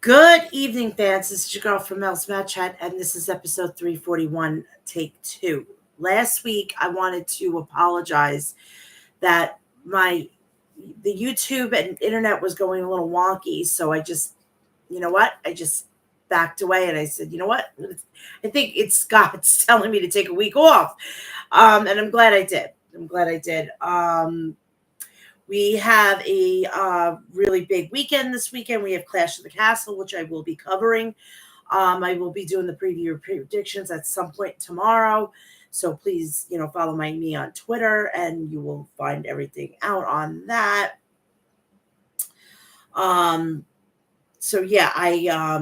Good evening, fans. This is your girl from Mel'S Mat Chat, and this is episode 341, take 2. Last week, I wanted to apologize that the YouTube and internet was going a little wonky, so I just, I just backed away and I said, you know what? I think it's God's telling me to take a week off, and I'm glad I did. We have a really big weekend this weekend. We have Clash of the Castle, which I will be covering. I will be doing the preview predictions at some point tomorrow. So please, follow me on Twitter, and you will find everything out on that. So yeah,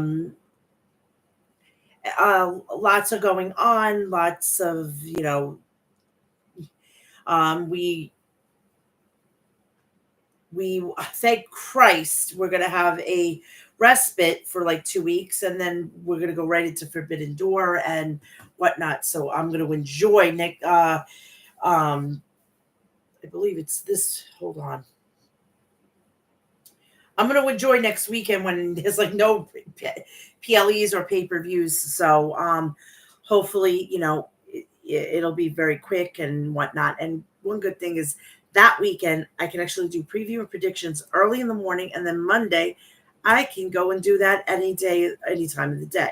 lots of going on. Lots of we thank Christ we're going to have a respite for like 2 weeks, and then we're going to go right into Forbidden Door and whatnot. So I'm going to enjoy Nick. I believe it's this. Hold on. I'm going to enjoy next weekend when there's like no PLEs or pay-per-views. So hopefully, it'll be very quick and whatnot. And one good thing is that weekend I can actually do preview and predictions early in the morning, and then Monday I can go and do that any day, any time of the day.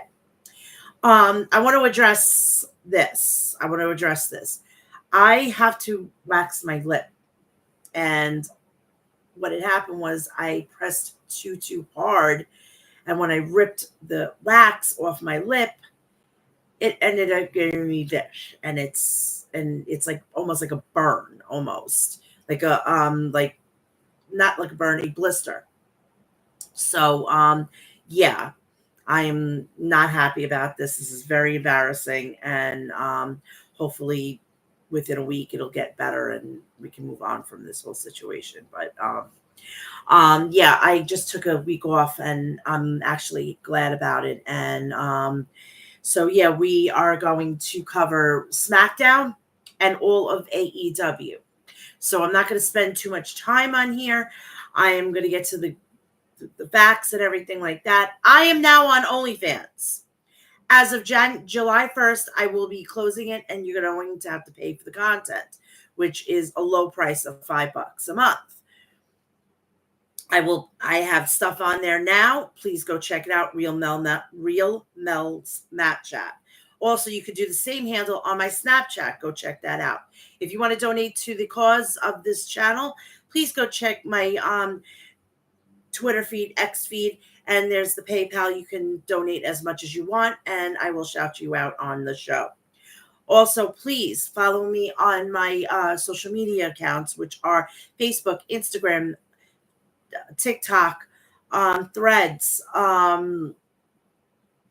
I want to address this. I have to wax my lip, and what had happened was I pressed too hard, and when I ripped the wax off my lip, it ended up giving me this, and it's like almost like a burn, almost like a like not like a burn, a blister. So yeah, I'm not happy about this. This is very embarrassing, and hopefully within a week it'll get better and we can move on from this whole situation. But yeah, I just took a week off, and I'm actually glad about it. And so yeah, we are going to cover SmackDown and all of AEW. So I'm not going to spend too much time on here. I am going to get to the facts and everything like that. I am now on OnlyFans. As of July 1st, I will be closing it, and you're going to have to pay for the content, which is a low price of $5 a month. I have stuff on there now. Please go check it out. Real Mel's Mat Chat. Also, you could do the same handle on my Snapchat. Go check that out. If you want to donate to the cause of this channel, please go check my Twitter feed, X feed, and there's the PayPal. You can donate as much as you want, and I will shout you out on the show. Also, please follow me on my social media accounts, which are Facebook, Instagram, TikTok, Threads.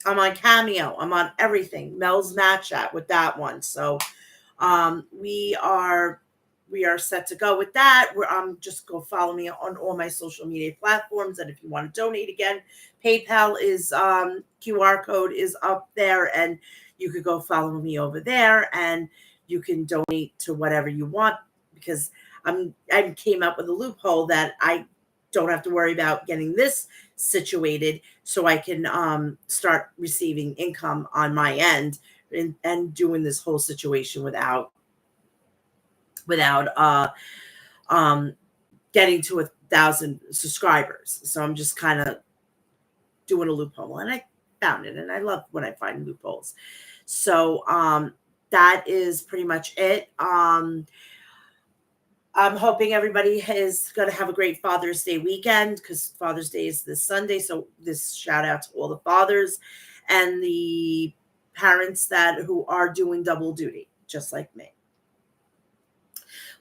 I'm on Cameo. I'm on everything. Mel's Mat Chat with that one. So we are set to go with that. Just go follow me on all my social media platforms. And if you want to donate again, PayPal is QR code is up there, and you could go follow me over there, and you can donate to whatever you want, because I came up with a loophole that I don't have to worry about getting this situated, so I can start receiving income on my end and doing this whole situation without getting to 1,000 subscribers. So I'm just kind of doing a loophole, and I found it, and I love when I find loopholes. So that is pretty much it. I'm hoping everybody is going to have a great Father's Day weekend, because Father's Day is this Sunday. So this shout out to all the fathers and the parents who are doing double duty, just like me.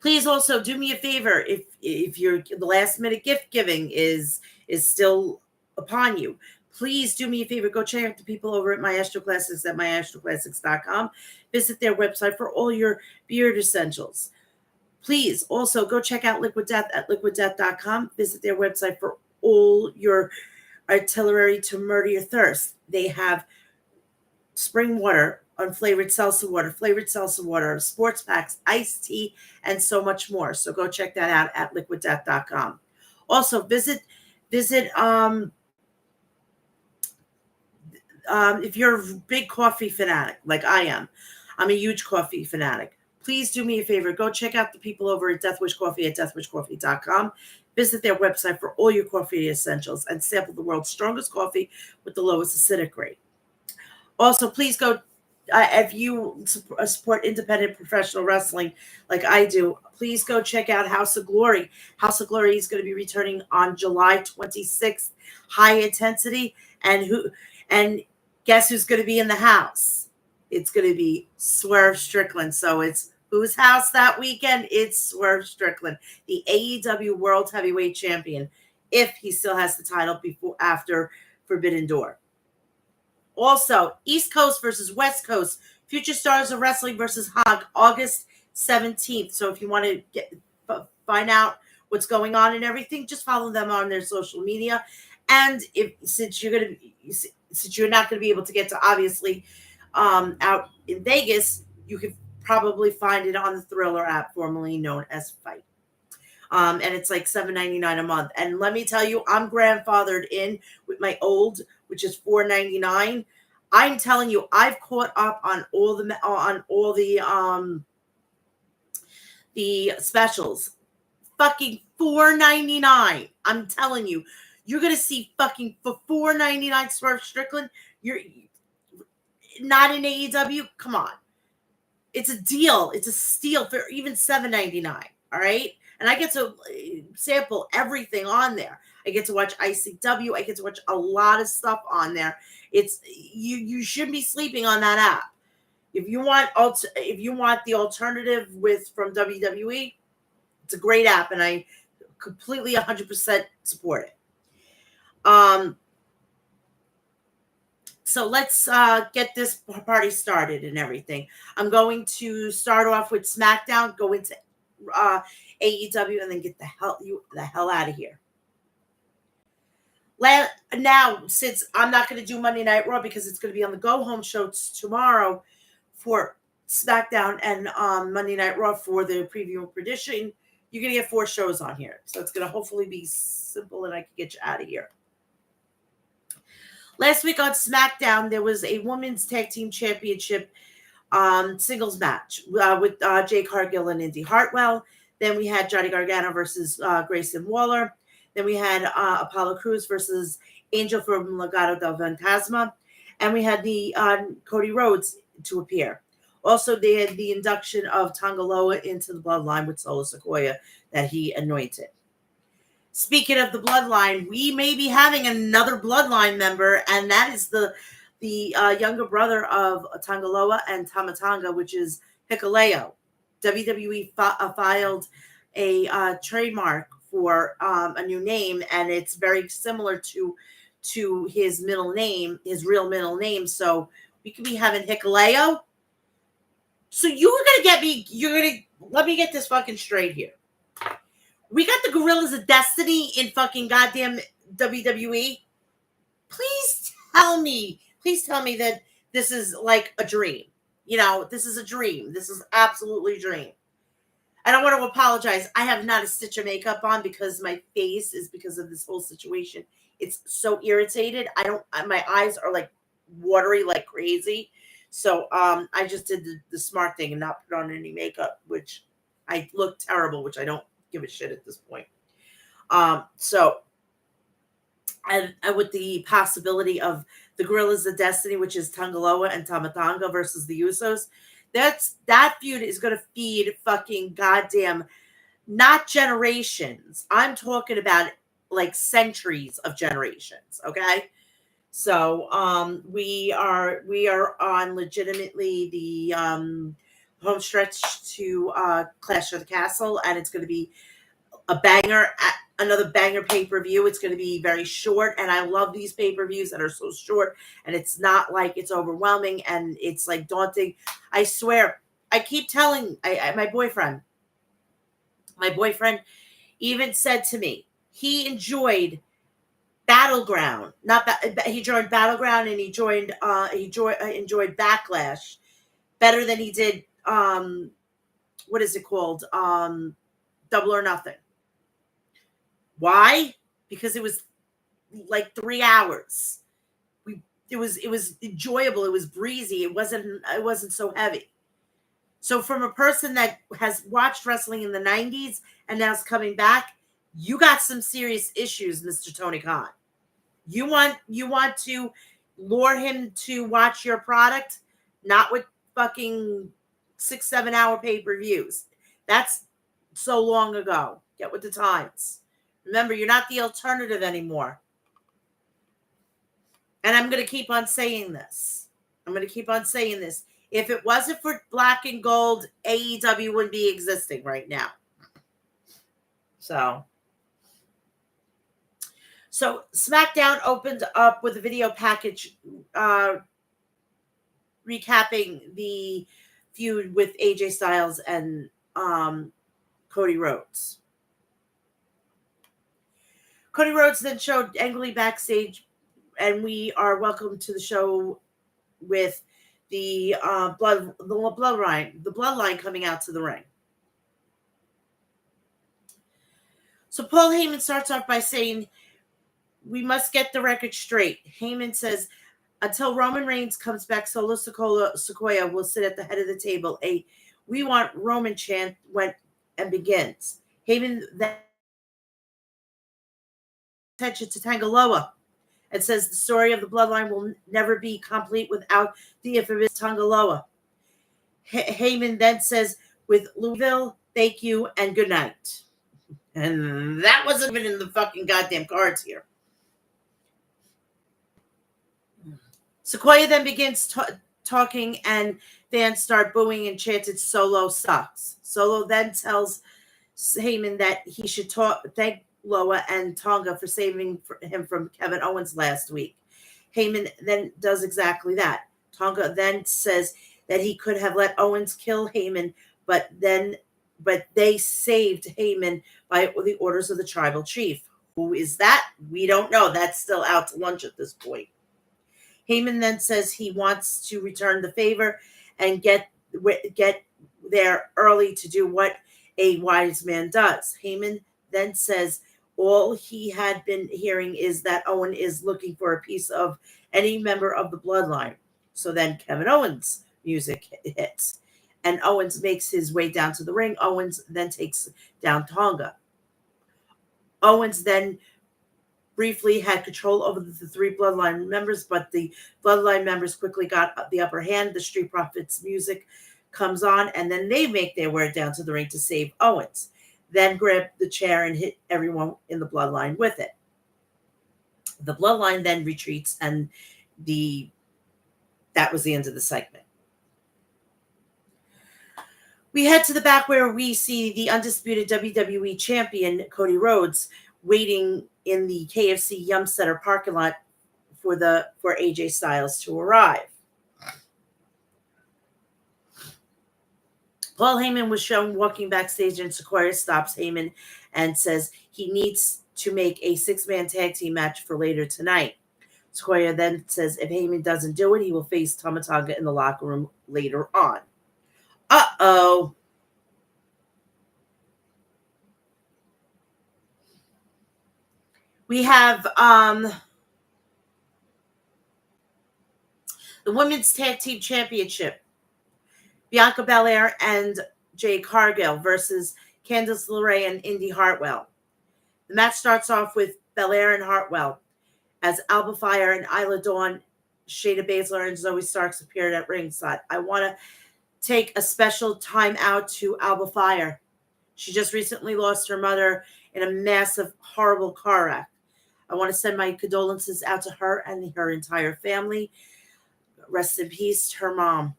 Please also do me a favor. If the last minute gift giving is still upon you, please do me a favor. Go check out the people over at Maestro Classics at maestroclassics.com. Visit their website for all your beard essentials. Please also go check out Liquid Death at liquiddeath.com. Visit their website for all your artillery to murder your thirst. They have spring water, unflavored salsa water, sports packs, iced tea, and so much more. So go check that out at liquiddeath.com. Also, visit if you're a big coffee fanatic like I am, I'm a huge coffee fanatic. Please do me a favor. Go check out the people over at Death Wish Coffee at deathwishcoffee.com. Visit their website for all your coffee essentials and sample the world's strongest coffee with the lowest acidic rate. Also, please go, if you support independent professional wrestling like I do, please go check out House of Glory. House of Glory is going to be returning on July 26th. High intensity, and guess who's going to be in the house? It's going to be Swerve Strickland. So it's whose house that weekend? It's Swerve Strickland, the AEW World Heavyweight Champion, if he still has the title after Forbidden Door. Also, East Coast versus West Coast, Future Stars of Wrestling versus Hog, August 17th. So if you want to find out what's going on and everything, just follow them on their social media. And since you're not going to be able to get to obviously out in Vegas, you can probably find it on the Thriller app, formerly known as Fight. And it's like $7.99 a month. And let me tell you, I'm grandfathered in with my old, which is $4.99. I'm telling you, I've caught up on all the specials. Fucking $4.99. I'm telling you, you're gonna see fucking for $4.99 Swerve Strickland. You're not in AEW. Come on, it's a deal. It's a steal for even $7.99. All right. And I get to sample everything on there. I get to watch ICW. I get to watch a lot of stuff on there. It's you shouldn't be sleeping on that app. If you want the alternative from WWE, it's a great app, and I completely 100% support it. So let's get this party started and everything. I'm going to start off with SmackDown, go into AEW, and then get the hell out of here. Now, since I'm not going to do Monday Night Raw because it's going to be on the Go Home show tomorrow for SmackDown and Monday Night Raw for the preview and prediction, you're going to get 4 shows on here. So it's going to hopefully be simple and I can get you out of here. Last week on SmackDown, there was a Women's Tag Team Championship singles match with Jade Cargill and Indy Hartwell. Then we had Johnny Gargano versus Grayson Waller. Then we had Apollo Crews versus Angel from Legado del Fantasma. And we had the Cody Rhodes to appear. Also, they had the induction of Tangaloa into the Bloodline with Solo Sikoa that he anointed. Speaking of the Bloodline, we may be having another Bloodline member, and that is the younger brother of Tangaloa and Tamatanga, which is Hikuleo. WWE filed a trademark for a new name, and it's very similar to his middle name, his real middle name. So we could be having Hikuleo. So let me get this fucking straight here. We got the Gorillas of Destiny in fucking goddamn WWE. Please tell me that this is like a dream. This is a dream. This is absolutely a dream. And I want to apologize. I have not a stitch of makeup on because my face is because of this whole situation. It's so irritated. My eyes are like watery like crazy. So I just did the smart thing and not put on any makeup, which I look terrible, which I don't give a shit at this point. So with the possibility of the Gorillas of Destiny, which is Tangaloa and Tamatanga versus the Usos, that feud is going to feed fucking goddamn, not generations. I'm talking about like centuries of generations. Okay. So we are on legitimately the home stretch to Clash of the Castle, and it's going to be a banger, another banger pay-per-view. It's going to be very short, and I love these pay-per-views that are so short, and it's not like it's overwhelming and it's like daunting. I swear, I keep telling my boyfriend even said to me he enjoyed Battleground, he joined Battleground, and he enjoyed Backlash better than he did what is it called, Double or Nothing. Why? Because it was like 3 hours. it was enjoyable. It was breezy. It wasn't so heavy. So from a person that has watched wrestling in the 90s and now is coming back, you got some serious issues, Mr. Tony Khan. You want to lure him to watch your product, not with fucking 6-7 hour pay-per-views. That's so long ago. Get with the times. Remember, you're not the alternative anymore. And I'm going to keep on saying this. If it wasn't for black and gold, AEW wouldn't be existing right now. So SmackDown opened up with a video package recapping the feud with AJ Styles and Cody Rhodes. Cody Rhodes then showed angrily backstage, and we are welcome to the show with the bloodline coming out to the ring. So Paul Heyman starts off by saying, "We must get the record straight." Heyman says, "Until Roman Reigns comes back, Solo Sequoia will sit at the head of the table." A "We want Roman" chant went and begins. Heyman then attention to Tangaloa and says the story of the bloodline will never be complete without the infamous Tangaloa. Heyman then says, "With Louisville, thank you and good night." And that wasn't even in the fucking goddamn cards here. Sequoia then begins talking, and fans start booing and chanted, "Solo sucks." Solo then tells Heyman that he should thank Loa and Tonga for saving him from Kevin Owens last week. Heyman then does exactly that. Tonga then says that he could have let Owens kill Heyman, but they saved Heyman by the orders of the tribal chief. Who is that? We don't know. That's still out to lunch at this point. Heyman then says he wants to return the favor and get there early to do what a wise man does. Heyman then says all he had been hearing is that Owen is looking for a piece of any member of the bloodline. So then Kevin Owens' music hits, and Owens makes his way down to the ring. Owens then takes down Tonga. Owens then briefly had control over the three bloodline members, but the bloodline members quickly got the upper hand. The Street Profits music comes on, and then they make their way down to the ring to save Owens. Then grab the chair and hit everyone in the bloodline with it. The bloodline then retreats, and that was the end of the segment. We head to the back where we see the undisputed WWE champion, Cody Rhodes, waiting in the KFC Yum Center parking lot for AJ Styles to arrive. Paul Heyman was shown walking backstage, and Sequoia stops Heyman and says he needs to make a 6-man tag team match for later tonight. Sequoia then says if Heyman doesn't do it, he will face Tama Tonga in the locker room later on. Uh-oh. We have the Women's Tag Team Championship. Bianca Belair and Jade Cargill versus Candice LeRae and Indy Hartwell. The match starts off with Belair and Hartwell as Alba Fire and Isla Dawn, Shayna Baszler, and Zoe Starks appeared at ringside. I want to take a special time out to Alba Fire. She just recently lost her mother in a massive, horrible car wreck. I want to send my condolences out to her and her entire family. Rest in peace, her mom.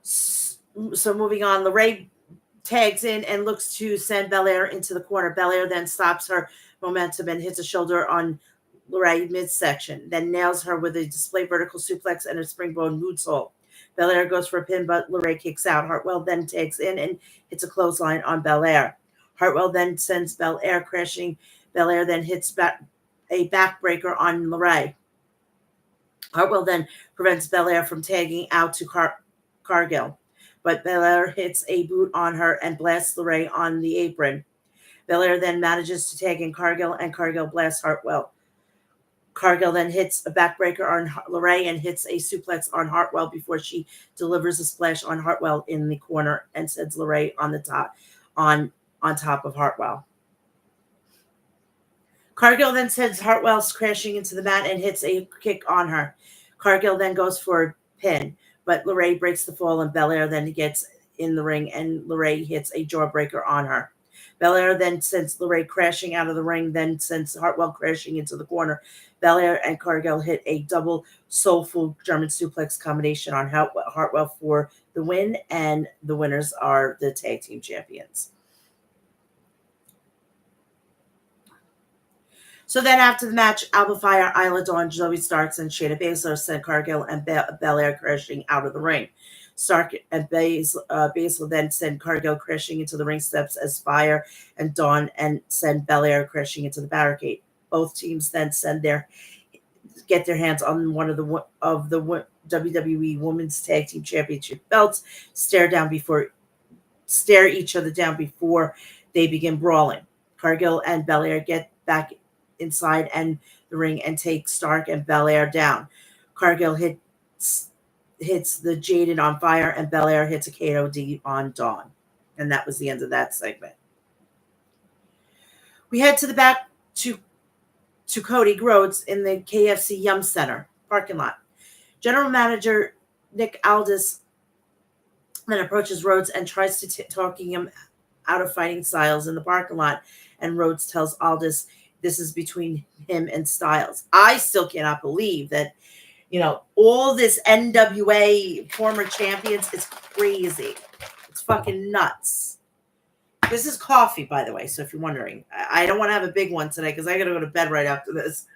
So moving on, LeRae tags in and looks to send Belair into the corner. Belair then stops her momentum and hits a shoulder on LeRae midsection, then nails her with a display vertical suplex and a springboard moonsault. Belair goes for a pin, but LeRae kicks out. Hartwell then tags in and hits a clothesline on Belair. Hartwell then sends Belair crashing. Belair then hits a backbreaker on LeRae. Hartwell then prevents Belair from tagging out to Cargill, but Belair hits a boot on her and blasts LeRae on the apron. Belair then manages to tag in Cargill, and Cargill blasts Hartwell Cargill then hits a backbreaker on LeRae and hits a suplex on Hartwell before she delivers a splash on Hartwell in the corner and sends LeRae on the top on top of Hartwell. Cargill then sends Hartwell crashing into the mat and hits a kick on her. Cargill then goes for a pin, but LeRae breaks the fall and Belair then gets in the ring and LeRae hits a jawbreaker on her. Belair then sends LeRae crashing out of the ring, then sends Hartwell crashing into the corner. Belair and Cargill hit a double soulful German suplex combination on Hartwell for the win, and the winners are the tag team champions. So then after the match, Alba Fire, Isla Dawn, Zoe Starks, and Shayna Baszler sent Cargill and Belair crashing out of the ring. Stark and Baszler then send Cargill crashing into the ring steps as Fire and Dawn and send Belair crashing into the barricade. Both teams then get their hands on one of the WWE Women's Tag Team Championship belts, stare each other down before they begin brawling. Cargill and Belair get back inside and the ring and take Stark and Belair down. Cargill hits the Jaden on Fire and Belair hits a KOD on Dawn. And that was the end of that segment. We head to the back to Cody Rhodes in the KFC Yum Center parking lot. General Manager Nick Aldis then approaches Rhodes and tries to talking him out of fighting Styles in the parking lot. And Rhodes tells Aldis this is between him and Styles. I still cannot believe that, all this NWA former champions is crazy. It's fucking nuts. This is coffee, by the way, so if you're wondering. I don't want to have a big one today because I got to go to bed right after this.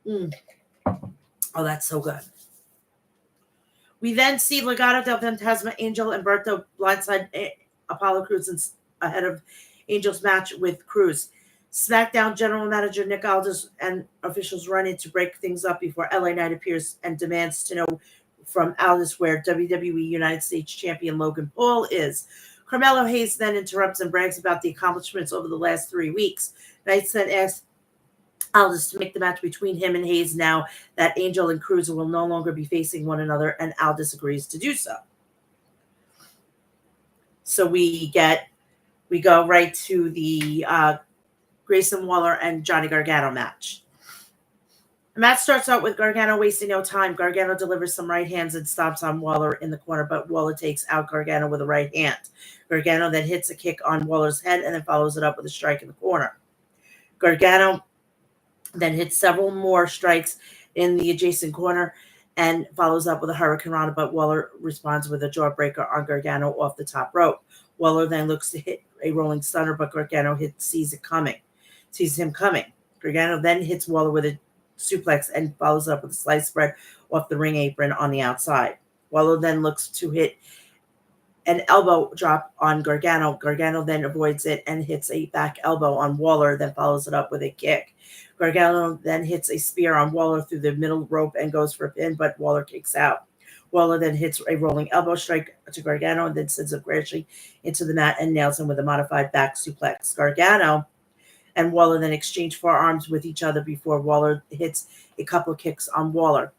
Oh, that's so good. We then see Legado del Fantasma, Angel, and Berto blindside Apollo Crews ahead of Angel's match with Crews. SmackDown General Manager Nick Aldis and officials run in to break things up before LA Knight appears and demands to know from Aldis where WWE United States Champion Logan Paul is. Carmelo Hayes then interrupts and brags about the accomplishments over the last 3 weeks. Knight then asks Aldis to make the match between him and Hayes now that Angel and Crews will no longer be facing one another, and Aldis agrees to do so. So we go right to the Grayson Waller and Johnny Gargano match. The match starts out with Gargano wasting no time. Gargano delivers some right hands and stomps on Waller in the corner, but Waller takes out Gargano with a right hand. Gargano then hits a kick on Waller's head and then follows it up with a strike in the corner. Gargano then hits several more strikes in the adjacent corner and follows up with a Hurricane Rana, but Waller responds with a jawbreaker on Gargano off the top rope. Waller then looks to hit a rolling stunner, but Gargano sees him coming. Gargano then hits Waller with a suplex and follows up with a slice spread off the ring apron on the outside. Waller then looks to hit an elbow drop on Gargano. Gargano then avoids it and hits a back elbow on Waller, then follows it up with a kick. Gargano then hits a spear on Waller through the middle rope and goes for a pin, but Waller kicks out. Waller then hits a rolling elbow strike to Gargano and then sends him crashing into the mat and nails him with a modified back suplex. Gargano and Waller then exchange forearms with each other before Waller hits a couple of kicks on Waller.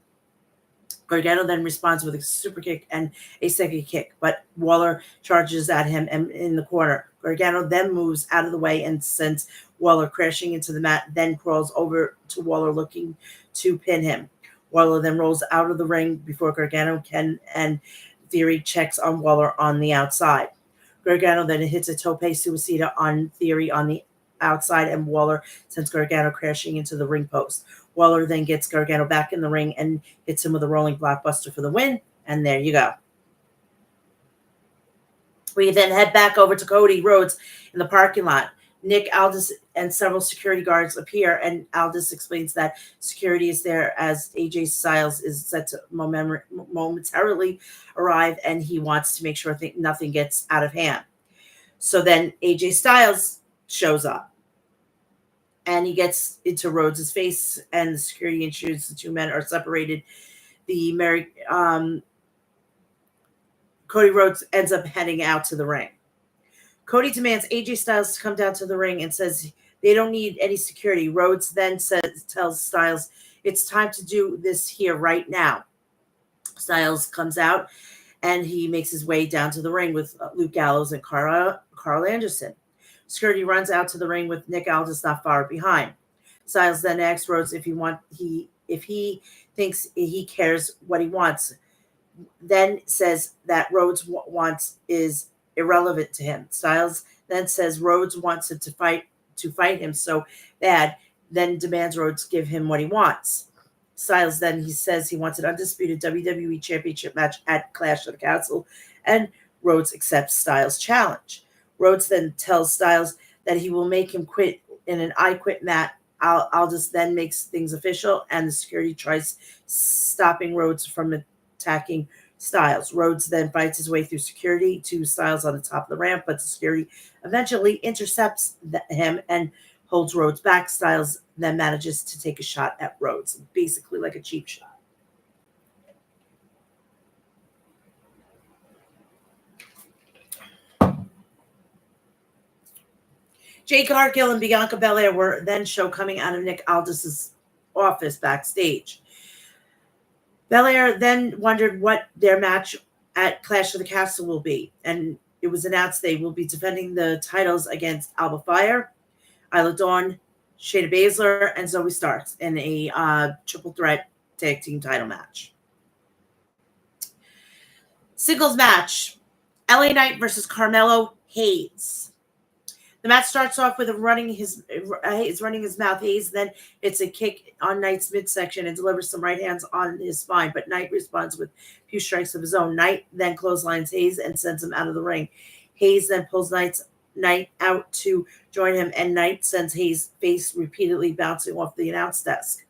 Gargano then responds with a super kick and a second kick, but Waller charges at him and in the corner. Gargano then moves out of the way and sends Waller crashing into the mat, then crawls over to Waller looking to pin him. Waller then rolls out of the ring before Gargano and Theory checks on Waller on the outside. Gargano then hits a tope suicida on Theory on the outside, and Waller sends Gargano crashing into the ring post. Waller then gets Gargano back in the ring and hits him with a rolling blockbuster for the win, and there you go. We then head back over to Cody Rhodes in the parking lot. Nick Aldis and several security guards appear, and Aldis explains that security is there as AJ Styles is set to momentarily arrive, and he wants to make sure nothing gets out of hand. So then AJ Styles shows up, and he gets into Rhodes' face, and the security ensures the two men are separated. Cody Rhodes ends up heading out to the ring. Cody demands AJ Styles to come down to the ring and says They don't need any security. Rhodes then tells Styles, it's time to do this here right now. Styles comes out and he makes his way down to the ring with Luke Gallows and Carl Anderson. Security runs out to the ring with Nick Aldis not far behind. Styles then asks Rhodes if he thinks he cares what he wants. Then says that Rhodes wants is irrelevant to him. Styles then says Rhodes wants him to fight him so bad, then demands Rhodes give him what he wants. Styles then he says he wants an undisputed WWE Championship match at Clash of the Castle, and Rhodes accepts Styles' challenge. Rhodes then tells Styles that he will make him quit in an I Quit match. Aldis then makes things official, and the security tries stopping Rhodes from attacking Styles. Rhodes then fights his way through security to Styles on the top of the ramp, but the security eventually intercepts him and holds Rhodes back. Styles then manages to take a shot at Rhodes, basically like a cheap shot. Jade Cargill and Bianca Belair were then shown coming out of Nick Aldis's office backstage. Belair then wondered what their match at Clash of the Castle will be, and it was announced they will be defending the titles against Alba Fire, Isla Dawn, Shayna Baszler, and Zoe Starks in a triple threat tag team title match. Singles match, LA Knight versus Carmelo Hayes. The match starts off with him running his mouth. Hayes then hits a kick on Knight's midsection and delivers some right hands on his spine, but Knight responds with a few strikes of his own. Knight then clotheslines Hayes and sends him out of the ring. Hayes then pulls Knight out to join him, and Knight sends Hayes' face repeatedly bouncing off the announce desk.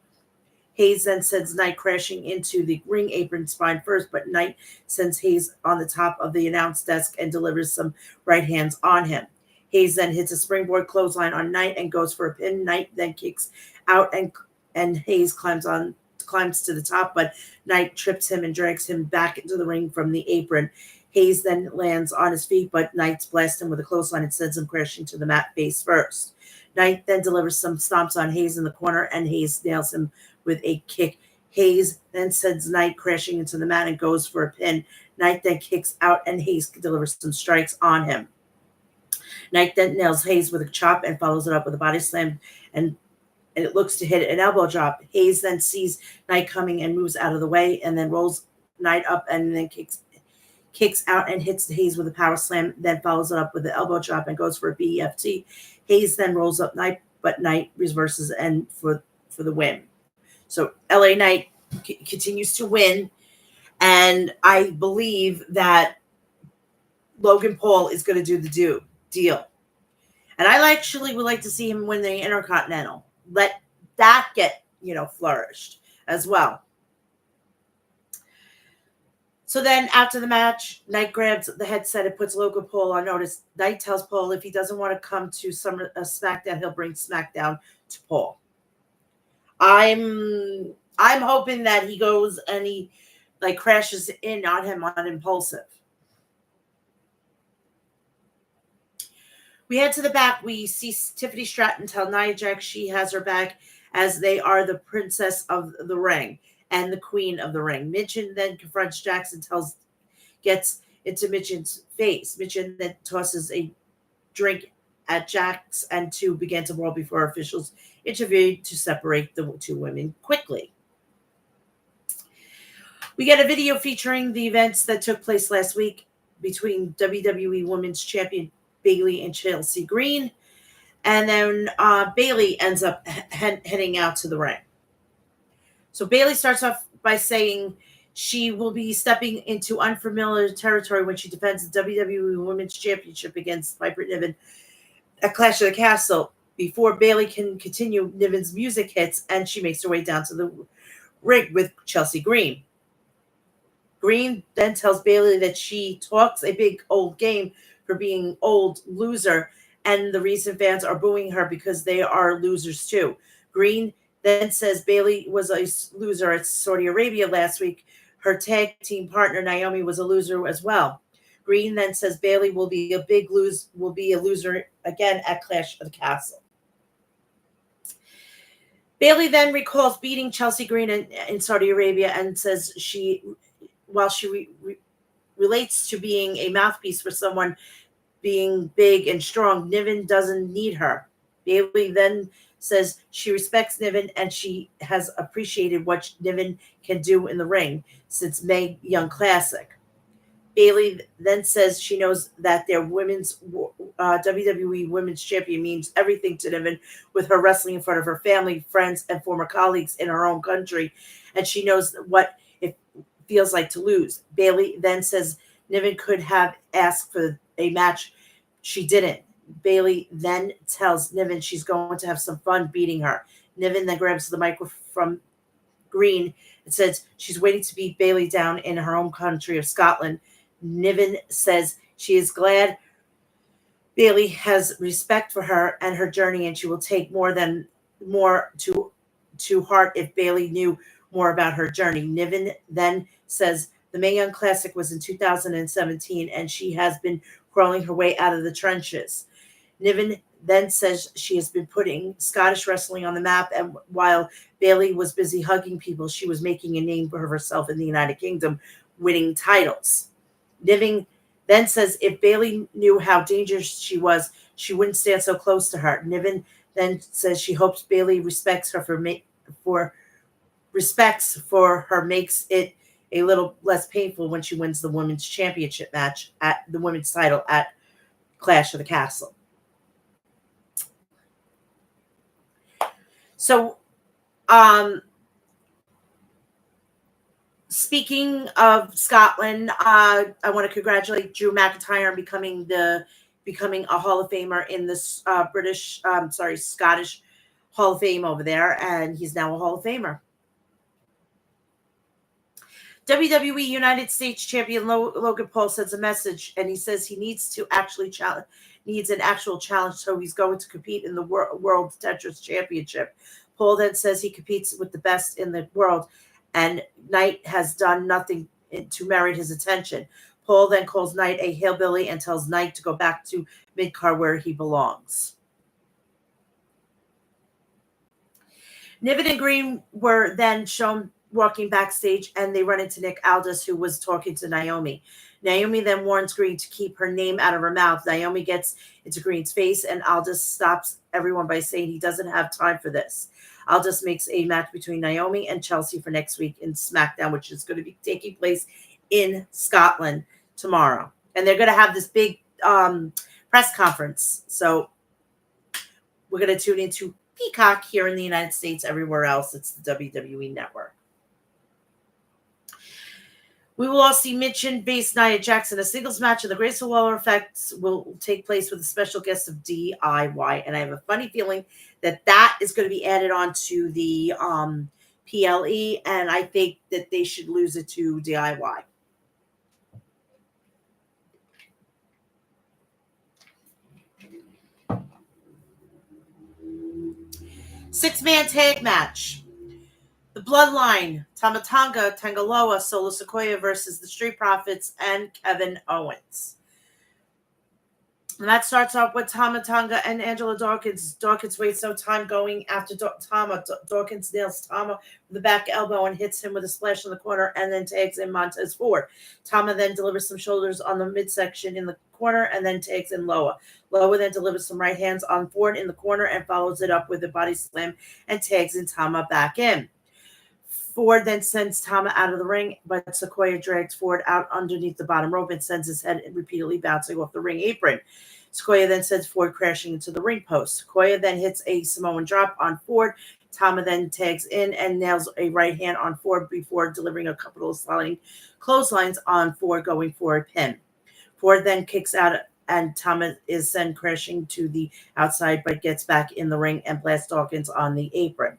Hayes then sends Knight crashing into the ring apron spine first, but Knight sends Hayes on the top of the announce desk and delivers some right hands on him. Hayes then hits a springboard clothesline on Knight and goes for a pin. Knight then kicks out and Hayes climbs to the top, but Knight trips him and drags him back into the ring from the apron. Hayes then lands on his feet, but Knight's blasts him with a clothesline and sends him crashing to the mat face first. Knight then delivers some stomps on Hayes in the corner, and Hayes nails him with a kick. Hayes then sends Knight crashing into the mat and goes for a pin. Knight then kicks out, and Hayes delivers some strikes on him. Knight then nails Hayes with a chop and follows it up with a body slam, and it looks to hit an elbow drop. Hayes then sees Knight coming and moves out of the way, and then rolls Knight up and then kicks out and hits Hayes with a power slam, then follows it up with the elbow drop and goes for a BEFT. Hayes then rolls up Knight, but Knight reverses and for the win. So LA Knight continues to win, and I believe that Logan Paul is going to do the deal. And I actually would like to see him win the Intercontinental. Let that get, flourished as well. So then after the match, Knight grabs the headset and puts Logan Paul on notice. Knight tells Paul if he doesn't want to come to SmackDown, he'll bring SmackDown to Paul. I'm hoping that he goes and he crashes in on him on Impulsive. We head to the back. We see Tiffany Stratton tell Nia Jax she has her back, as they are the princess of the ring and the queen of the ring. Mitchin then confronts Jax and gets into Mitchin's face. Mitchin then tosses a drink at Jax, and two began to brawl before officials intervened to separate the two women quickly. We get a video featuring the events that took place last week between WWE Women's Champion Bayley and Chelsea Green, and then Bayley ends up heading out to the ring. So Bayley starts off by saying she will be stepping into unfamiliar territory when she defends the WWE Women's Championship against Piper Niven at Clash of the Castle. Before Bayley can continue, Niven's music hits, and she makes her way down to the ring with Chelsea Green. Green then tells Bayley that she talks a big old game for being old loser, and the reason fans are booing her because they are losers too. Green then says Bayley was a loser at Saudi Arabia last week. Her tag team partner Naomi was a loser as well. Green then says Bayley will be a loser again at Clash of the Castle. Bailey then recalls beating Chelsea Green in Saudi Arabia and says while she relates to being a mouthpiece for someone being big and strong, Niven doesn't need her. Bailey then says she respects Niven and she has appreciated what Niven can do in the ring since Mae Young Classic. Bailey then says she knows that their WWE Women's Champion means everything to Niven, with her wrestling in front of her family, friends, and former colleagues in her own country, and she knows what it feels like to lose. Bailey then says Niven could have asked for a match. She didn't. Bailey then tells Niven she's going to have some fun beating her. Niven then grabs the microphone from Green and says she's waiting to beat Bailey down in her home country of Scotland. Niven says she is glad Bailey has respect for her and her journey, and she will take more to heart if Bailey knew more about her journey. Niven then says the Mae Young Classic was in 2017, and she has been crawling her way out of the trenches. Niven then says she has been putting Scottish wrestling on the map, and while Bailey was busy hugging people, she was making a name for herself in the United Kingdom, winning titles. Niven then says if Bailey knew how dangerous she was, she wouldn't stand so close to her. Niven then says she hopes Bailey respects her for her makes it a little less painful when she wins the women's championship match at the women's title at Clash of the Castle. So, speaking of Scotland, I want to congratulate Drew McIntyre on becoming a Hall of Famer in this Scottish Hall of Fame over there, and he's now a Hall of Famer. WWE United States Champion Logan Paul sends a message, and he says he needs an actual challenge, so he's going to compete in the World Tetris Championship. Paul then says he competes with the best in the world, and Knight has done nothing to merit his attention. Paul then calls Knight a hillbilly and tells Knight to go back to mid-card where he belongs. Niven and Green were then shown walking backstage, and they run into Nick Aldis, who was talking to Naomi. Naomi then warns Green to keep her name out of her mouth. Naomi gets into Green's face, and Aldis stops everyone by saying he doesn't have time for this. Aldis makes a match between Naomi and Chelsea for next week in SmackDown, which is going to be taking place in Scotland tomorrow. And they're going to have this big press conference. So we're going to tune into Peacock here in the United States. Everywhere else, it's the WWE Network. We will all see Mitch and Bass Nia Jackson. A singles match of the Grayson Waller Effect will take place with a special guest of DIY. And I have a funny feeling that is going to be added on to the PLE. And I think that they should lose it to DIY. Six-man tag match. The Bloodline, Tama Tonga, Tangaloa, Solo Sikoa versus the Street Profits and Kevin Owens. And that starts off with Tama Tonga and Angela Dawkins. Dawkins wastes no time going after Tama. Dawkins nails Tama with the back elbow and hits him with a splash in the corner and then tags in Montez Ford. Tama then delivers some shoulders on the midsection in the corner and then tags in Loa. Loa then delivers some right hands on Ford in the corner and follows it up with a body slam and tags in Tama back in. Ford then sends Tama out of the ring, but Sikoa drags Ford out underneath the bottom rope and sends his head repeatedly bouncing off the ring apron. Sikoa then sends Ford crashing into the ring post. Sikoa then hits a Samoan drop on Ford. Tama then tags in and nails a right hand on Ford before delivering a couple of sliding clotheslines on Ford, going for a pin. Ford then kicks out, and Tama is sent crashing to the outside, but gets back in the ring and blasts Dawkins on the apron.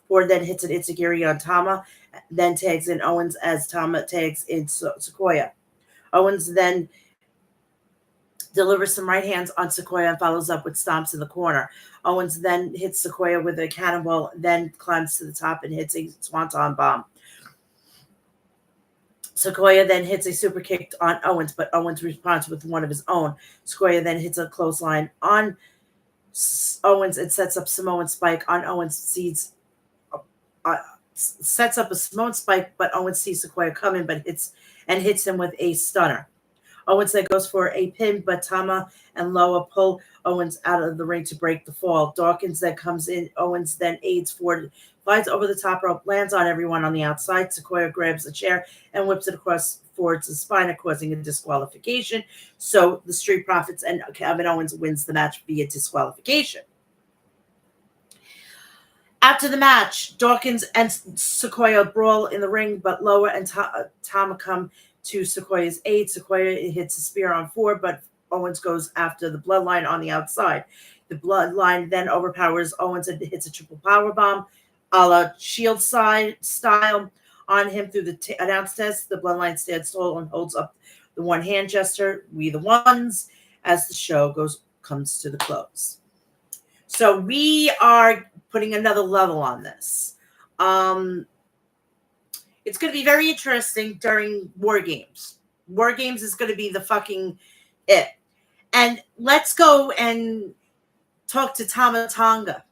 Ford then hits an Itsugiri on Tama, then tags in Owens as Tama tags in Sikoa. Owens then delivers some right hands on Sikoa and follows up with stomps in the corner. Owens then hits Sikoa with a cannonball, then climbs to the top and hits a swanton bomb. Sikoa then hits a super kick on Owens, but Owens responds with one of his own. Sikoa then hits a clothesline on Owens and sets up Samoan Spike on Owens, seeds sets up a Simone spike, but Owens sees Sequoia coming, but hits him with a stunner. Owens then goes for a pin, but Tama and Loa pull Owens out of the ring to break the fall. Dawkins then comes in. Owens then aids Ford, flies over the top rope, lands on everyone on the outside. Sequoia grabs a chair and whips it across Ford's spine, causing a disqualification. So the Street Profits and Kevin Owens wins the match via disqualification. After the match, Dawkins and Sequoia brawl in the ring, but Loa and Tama come to Sequoia's aid. Sequoia hits a spear on Ford, but Owens goes after the Bloodline on the outside. The Bloodline then overpowers Owens and hits a triple powerbomb a la Shield side style on him through the announce desk. The Bloodline stands tall and holds up the one hand gesture, "We the ones," as the show comes to the close. So we are putting another level on this. It's going to be very interesting during War Games. War Games is going to be the fucking it. And let's go and talk to Tama Tonga.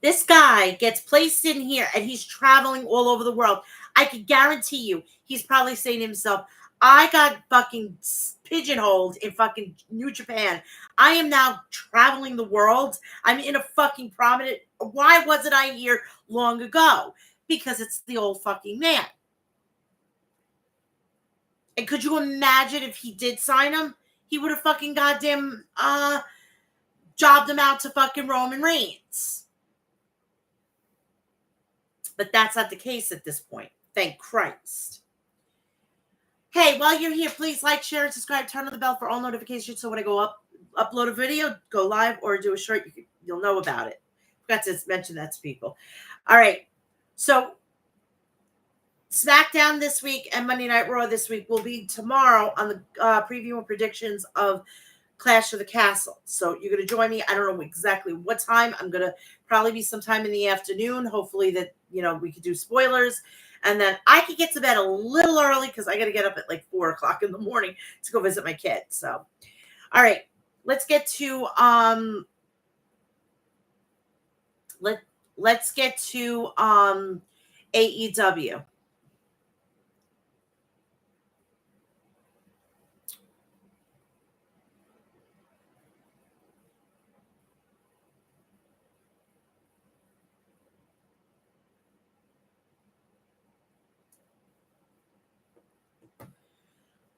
This guy gets placed in here and he's traveling all over the world. I can guarantee you he's probably saying to himself, I got fucking pigeonholed in fucking New Japan. I am now traveling the world. I'm in a fucking prominent. Why wasn't I here long ago? Because it's the old fucking man. And could you imagine if he did sign him? He would have fucking goddamn jobbed him out to fucking Roman Reigns. But that's not the case at this point. Thank Christ. Hey, while you're here, please like, share, and subscribe. Turn on the bell for all notifications so when I go upload a video, go live, or do a short, you'll know about it. Forgot to mention that to people. All right. So SmackDown this week and Monday Night Raw this week will be tomorrow on the preview and predictions of Clash of the Castle. So you're going to join me. I don't know exactly what time. I'm going to probably be sometime in the afternoon. Hopefully that, we could do spoilers. And then I could get to bed a little early because I got to get up at like 4 o'clock in the morning to go visit my kid. So, all right, let's get to let's get to AEW.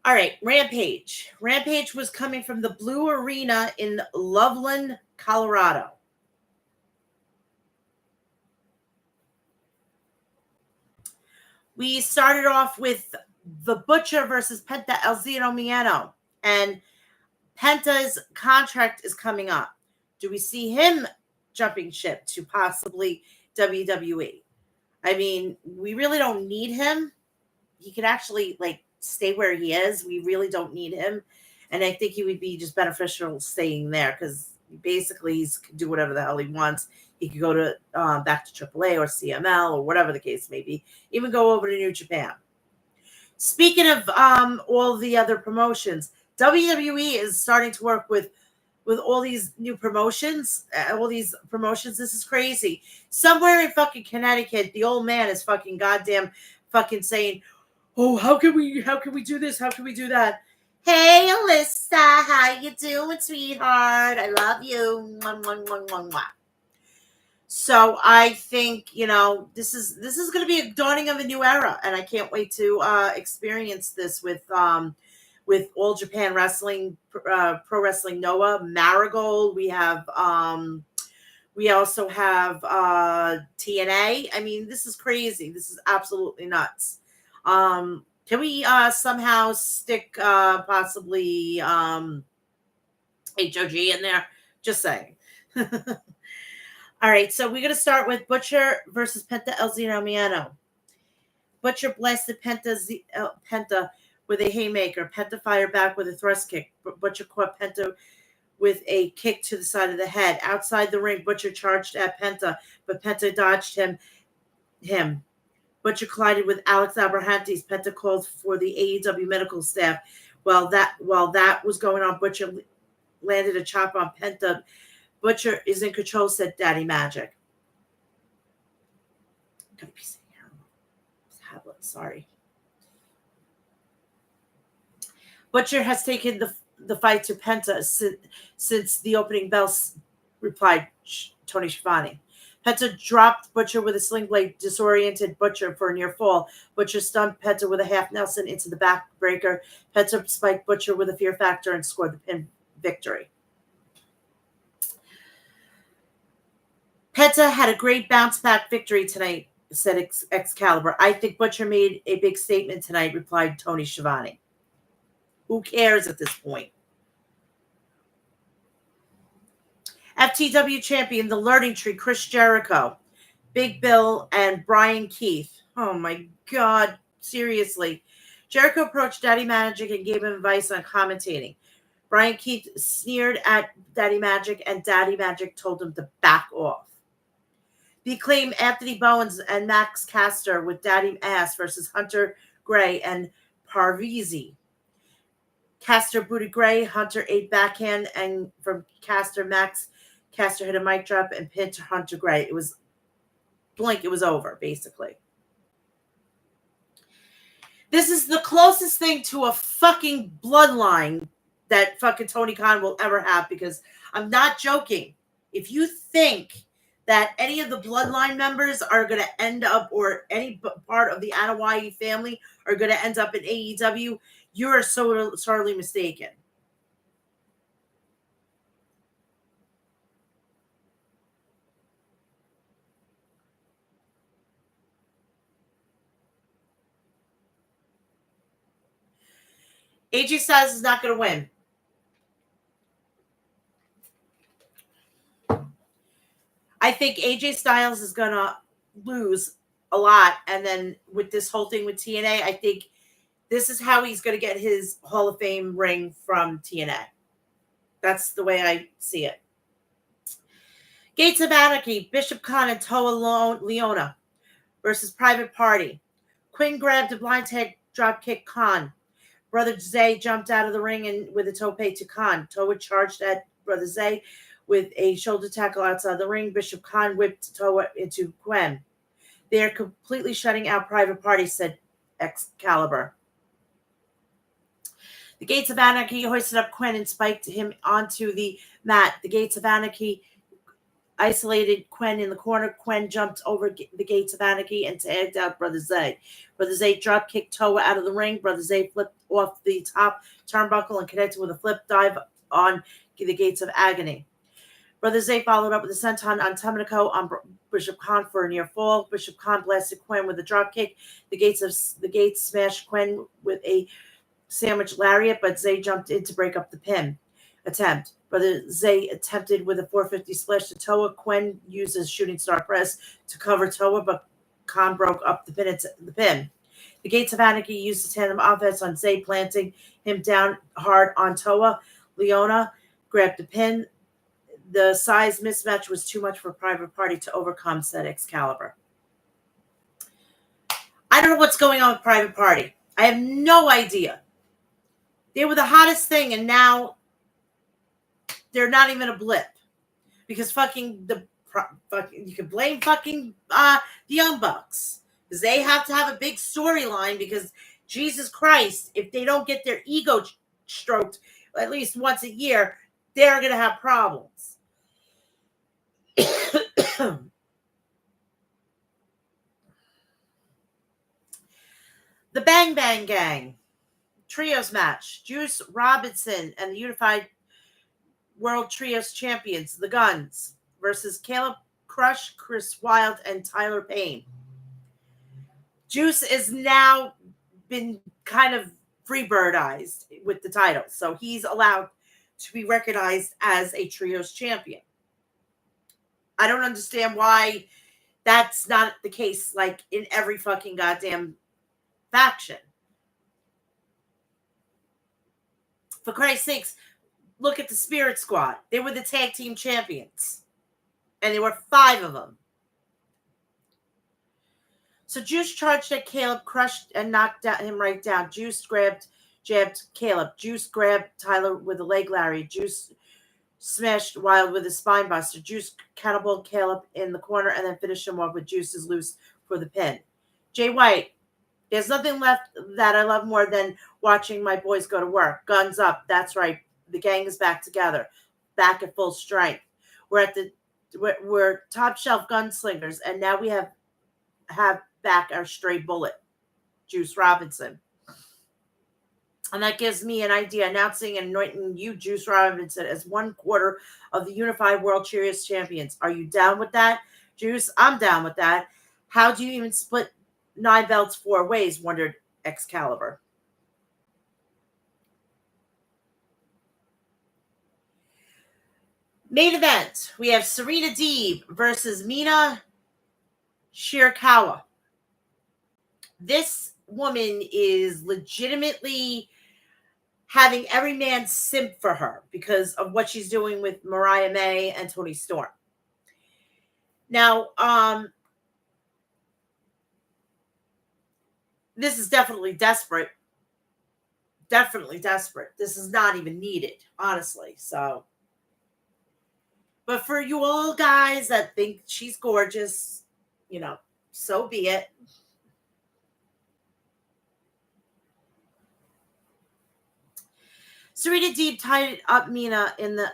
All right, Rampage. Rampage was coming from the Blue Arena in Loveland, Colorado. We started off with the Butcher versus Penta El Zero Miedo. And Penta's contract is coming up. Do we see him jumping ship to possibly WWE? I mean, we really don't need him. He could actually, stay where he is. We really don't need him. And I think he would be just beneficial staying there because basically he can do whatever the hell he wants. He could go to back to AAA or CML or whatever the case may be. Even go over to New Japan. Speaking of all the other promotions, WWE is starting to work with all these new promotions, This is crazy. Somewhere in fucking Connecticut, the old man is fucking goddamn fucking saying, "Oh, how can we do this? How can we do that?" Hey, Alyssa, how you doing, sweetheart? I love you. Mwah, mwah, mwah, mwah, mwah. So I think, this is going to be a dawning of a new era, and I can't wait to experience this with All Japan Wrestling, Pro Wrestling Noah, Marigold. We have we also have TNA. I mean, this is crazy. This is absolutely nuts. Can we somehow stick possibly HOG in there? Just saying. All right, so we're going to start with Butcher versus Penta El Zero Miedo. Butcher blasted Penta with a haymaker. Penta fired back with a thrust kick. Butcher caught Penta with a kick to the side of the head. Outside the ring, Butcher charged at Penta, but Penta dodged him. Butcher collided with Alex Abrahantes. Penta called for the AEW medical staff. While that was going on, Butcher landed a chop on Penta. Butcher is in control, said Daddy Magic. Got a piece of hair. Tablet, sorry. Butcher has taken the fight to Penta since the opening bell, replied Tony Schiavone. Penta dropped Butcher with a sling blade, disoriented Butcher for a near fall. Butcher stunned Penta with a half Nelson into the back breaker. Penta spiked Butcher with a fear factor and scored the pin victory. Penta had a great bounce back victory tonight, said Excalibur. I think Butcher made a big statement tonight, replied Tony Schiavone. Who cares at this point? FTW champion, the Learning Tree, Chris Jericho, Big Bill, and Brian Keith. Oh my God, seriously. Jericho approached Daddy Magic and gave him advice on commentating. Brian Keith sneered at Daddy Magic, and Daddy Magic told him to back off. The Acclaim, Anthony Bowens and Max Caster with Daddy Ass versus Hunter Gray and Parvizi. Caster booted Gray, Hunter ate backhand, and from Caster, Max Caster hit a mic drop and pinned Hunter Gray. It was blink, it was over, basically. This is the closest thing to a fucking bloodline that fucking Tony Khan will ever have, because I'm not joking. If you think that any of the bloodline members are going to end up, or any part of the Anoa'i family are going to end up in AEW, you are so sorely mistaken. AJ Styles is not going to win. I think AJ Styles is going to lose a lot. And then with this whole thing with TNA, I think this is how he's going to get his Hall of Fame ring from TNA. That's the way I see it. Gates of Anarchy, Bishop Khan and Toa Leona versus Private Party. Quinn grabbed a blind tag drop kick Khan. Brother Zay jumped out of the ring and with a tope to Khan. Toa charged at Brother Zay with a shoulder tackle outside the ring. Bishop Khan whipped Toa into Quinn. They are completely shutting out Private Party, said Excalibur. The Gates of Anarchy hoisted up Quinn and spiked him onto the mat. The Gates of Anarchy isolated Quinn in the corner. Quinn jumped over the Gates of Anarchy and tagged out Brother Zay. Brother Zay drop kicked Toa out of the ring. Brother Zay flipped off the top turnbuckle and connected with a flip dive on the Gates of Agony. Brother Zay followed up with a senton on Tominico on Bishop Khan for a near fall. Bishop Khan blasted Quinn with a drop kick. The Gates smashed Quinn with a sandwich lariat, but Zay jumped in to break up the pin attempt. Brother Zay attempted with a 450 splash to Toa. Quinn used his shooting star press to cover Toa, but Khan broke up the pin. The Gates of Anarchy used a tandem offense on Zay, planting him down hard on Toa. Leona grabbed the pin. The size mismatch was too much for Private Party to overcome, said Excalibur. I don't know what's going on with Private Party. I have no idea. They were the hottest thing, and now they're not even a blip. Because you can blame fucking the Young Bucks. Because they have to have a big storyline, because Jesus Christ, if they don't get their ego stroked at least once a year, they're going to have problems. The Bang Bang Gang Trios match. Juice Robinson and the Unified World Trios Champions, the Guns, versus Caleb Crush, Chris Wilde, and Tyler Payne. Juice is now been kind of freebirdized with the title, so he's allowed to be recognized as a Trios champion. I don't understand why that's not the case, like in every fucking goddamn faction. For Christ's sakes, look at the Spirit Squad. They were the tag team champions. And there were 5 of them. So Juice charged at Caleb, crushed and knocked him right down. Juice jabbed Caleb. Juice grabbed Tyler with a leg lariat. Juice smashed Wild with a spine buster. Juice catapulted Caleb in the corner and then finished him off with Juice's loose for the pin. Jay White, there's nothing left that I love more than watching my boys go to work. Guns up. That's right. The gang is back together, back at full strength. We're top shelf gunslingers, and now we have back our stray bullet, Juice Robinson. And that gives me an idea. Announcing and anointing you, Juice Robinson, as 1/4 of the Unified World Series champions. Are you down with that, Juice? I'm down with that. How do you even split 9 belts 4 ways? Wondered Excalibur. Main event. We have Serena Deeb versus Mina Shirakawa. This woman is legitimately having every man simp for her because of what she's doing with Mariah May and Toni Storm. Now, this is definitely desperate. Definitely desperate. This is not even needed, honestly. So, but for you all guys that think she's gorgeous, so be it. Serena Deeb tied up Mina in the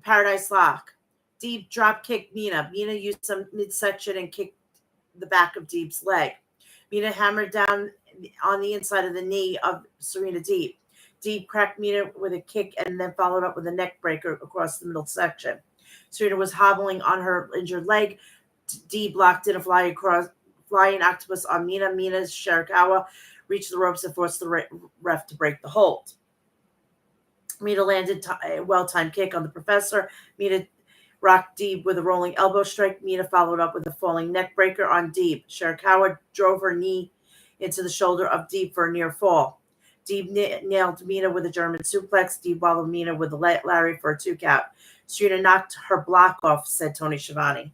Paradise Lock. Deeb drop kicked Mina. Mina used some midsection and kicked the back of Deeb's leg. Mina hammered down on the inside of the knee of Serena Deeb. Deeb cracked Mina with a kick and then followed up with a neck breaker across the middle section. Serena was hobbling on her injured leg. Deeb blocked in a flying octopus on Mina. Mina Shirakawa reached the ropes and forced the ref to break the hold. Mina landed a well-timed kick on the professor. Mina rocked Deeb with a rolling elbow strike. Mina followed up with a falling neck breaker on Deeb. Shirakawa drove her knee into the shoulder of Deeb for a near fall. Deeb nailed Mina with a German suplex. Deeb wallowed Mina with a lariat for a 2 count. Serena knocked her block off, said Tony Schiavone.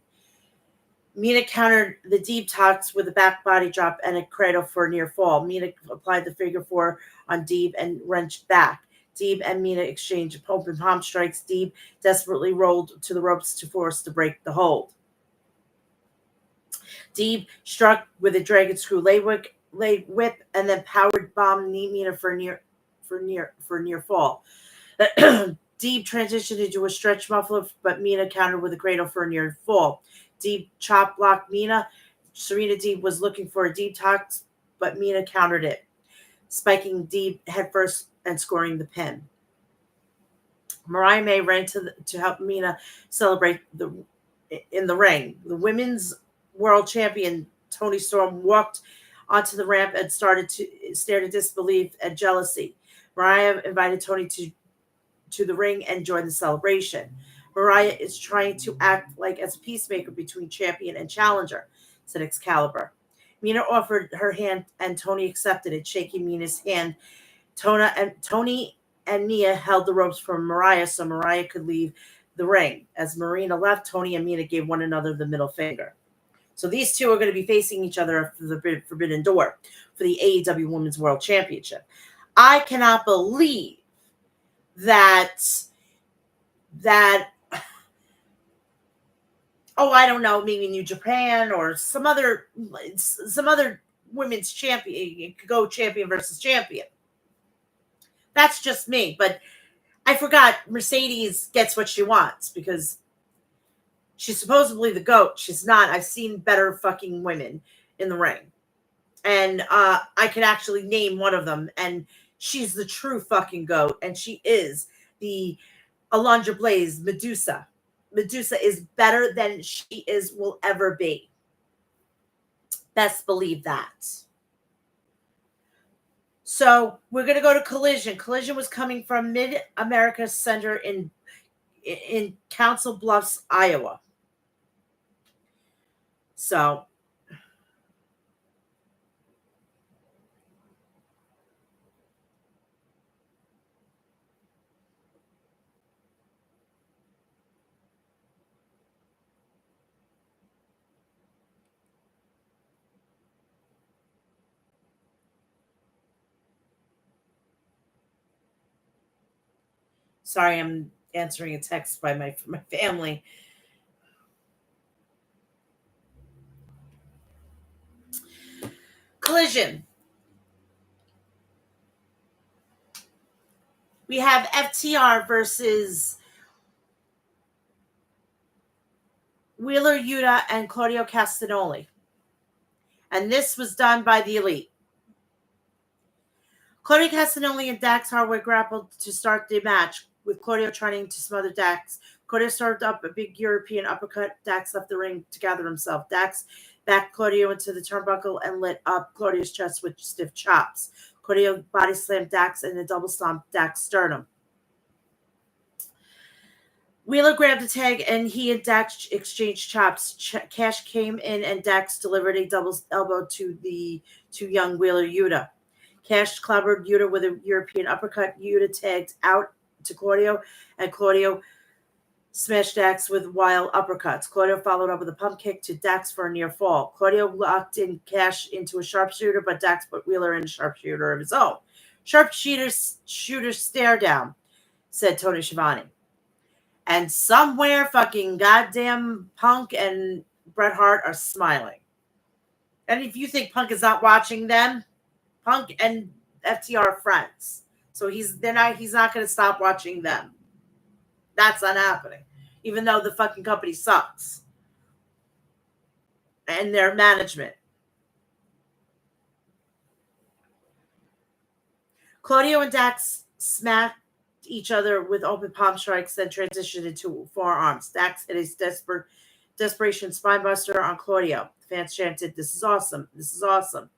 Mina countered the Deeb talks with a back body drop and a cradle for a near fall. Mina applied the figure 4 on Deeb and wrenched back. Deeb and Mina exchanged open palm strikes. Deeb desperately rolled to the ropes to force to break the hold. Deeb struck with a dragon screw leg whip and then powered bomb Mina for near fall. Deeb transitioned into a stretch muffler, but Mina countered with a cradle for a near fall. Deeb chop blocked Mina. Serena Deeb was looking for a Deeb tox, but Mina countered it, spiking Deeb headfirst and scoring the pin. Mariah May ran to help Mina celebrate in the ring. The women's world champion Toni Storm walked onto the ramp and stared in disbelief and jealousy. Mariah invited Toni to the ring and join the celebration. Mariah is trying to act like as a peacemaker between champion and challenger, said Excalibur. Mina offered her hand and Toni accepted it, shaking Mina's hand. Toni and Mia held the ropes for Mariah so Mariah could leave the ring. As Marina left, Toni and Mina gave one another the middle finger. So these two are going to be facing each other after the Forbidden Door for the AEW Women's World Championship. I cannot believe that I don't know, maybe New Japan or some other women's champion could go champion versus champion. That's just me, but I forgot Mercedes gets what she wants because she's supposedly the GOAT. She's not. I've seen better fucking women in the ring. And I can actually name one of them, and she's the true fucking GOAT, and she is the Alundra Blaze, Medusa. Medusa is better than she will ever be. Best believe that. So we're going to go to Collision. Collision was coming from Mid-America Center in Council Bluffs, Iowa. So sorry, I'm answering a text by my family. Collision. We have FTR versus Wheeler Yuta and Claudio Castagnoli. And this was done by the Elite. Claudio Castagnoli and Dax Harwood grappled to start the match, with Claudio trying to smother Dax. Claudio served up a big European uppercut. Dax left the ring to gather himself. Dax backed Claudio into the turnbuckle and lit up Claudio's chest with stiff chops. Claudio body slammed Dax and a double stomp Dax sternum. Wheeler grabbed a tag and he and Dax exchanged chops. Cash came in and Dax delivered a double elbow to young Wheeler Yuta. Cash clobbered Yuta with a European uppercut. Yuta tagged out to Claudio, and Claudio smashed Dax with wild uppercuts. Claudio followed up with a pump kick to Dax for a near fall. Claudio locked in Cash into a sharpshooter, but Dax put Wheeler in a sharpshooter of his own. Sharpshooter stare down, said Tony Schiavone. And somewhere fucking goddamn Punk and Bret Hart are smiling. And if you think Punk is not watching them, Punk and FTR are friends. So he's not going to stop watching them. That's not happening. Even though the fucking company sucks. And their management. Claudio and Dax smacked each other with open palm strikes, then transitioned into forearms. Dax hit his desperation spinebuster on Claudio. The fans chanted, "This is awesome. This is awesome."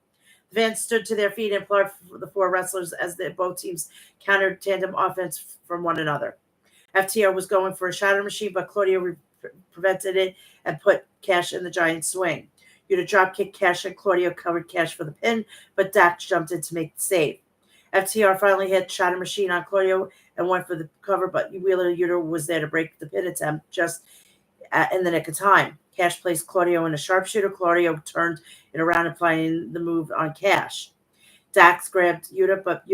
The fans stood to their feet and applauded for the four wrestlers as both teams countered tandem offense from one another. FTR was going for a shatter machine, but Claudio prevented it and put Cash in the giant swing. Yuta drop kicked Cash and Claudio covered Cash for the pin, but Dax jumped in to make the save. FTR finally hit shatter machine on Claudio and went for the cover, but Wheeler Yuta was there to break the pin attempt just in the nick of time. Cash placed Claudio in a sharpshooter. Claudio turned it around and applying the move on Cash. Dax grabbed Yuta, but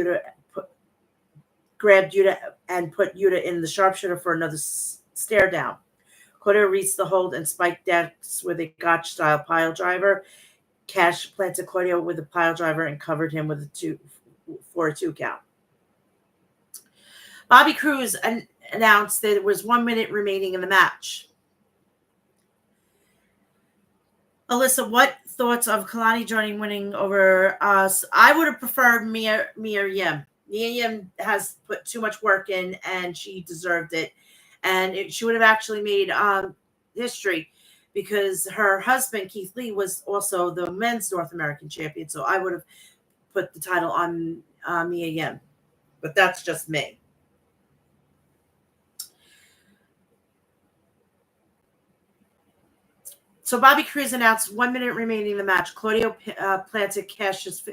grabbed Yuta and put Yuta in the sharpshooter for another stare down. Claudio reached the hold and spiked Dax with a gotch-style pile driver. Cash planted Claudio with a pile driver and covered him with for a 2 count. Bobby Cruz announced that there was 1 minute remaining in the match. Alyssa, what thoughts of Kalani joining winning over us? I would have preferred Mia Yim. Mia Yim has put too much work in, and she deserved it. And she would have actually made history because her husband, Keith Lee, was also the men's North American champion. So I would have put the title on Mia Yim. But that's just me. So Bobby Cruz announced 1 minute remaining in the match. Claudio planted Cash's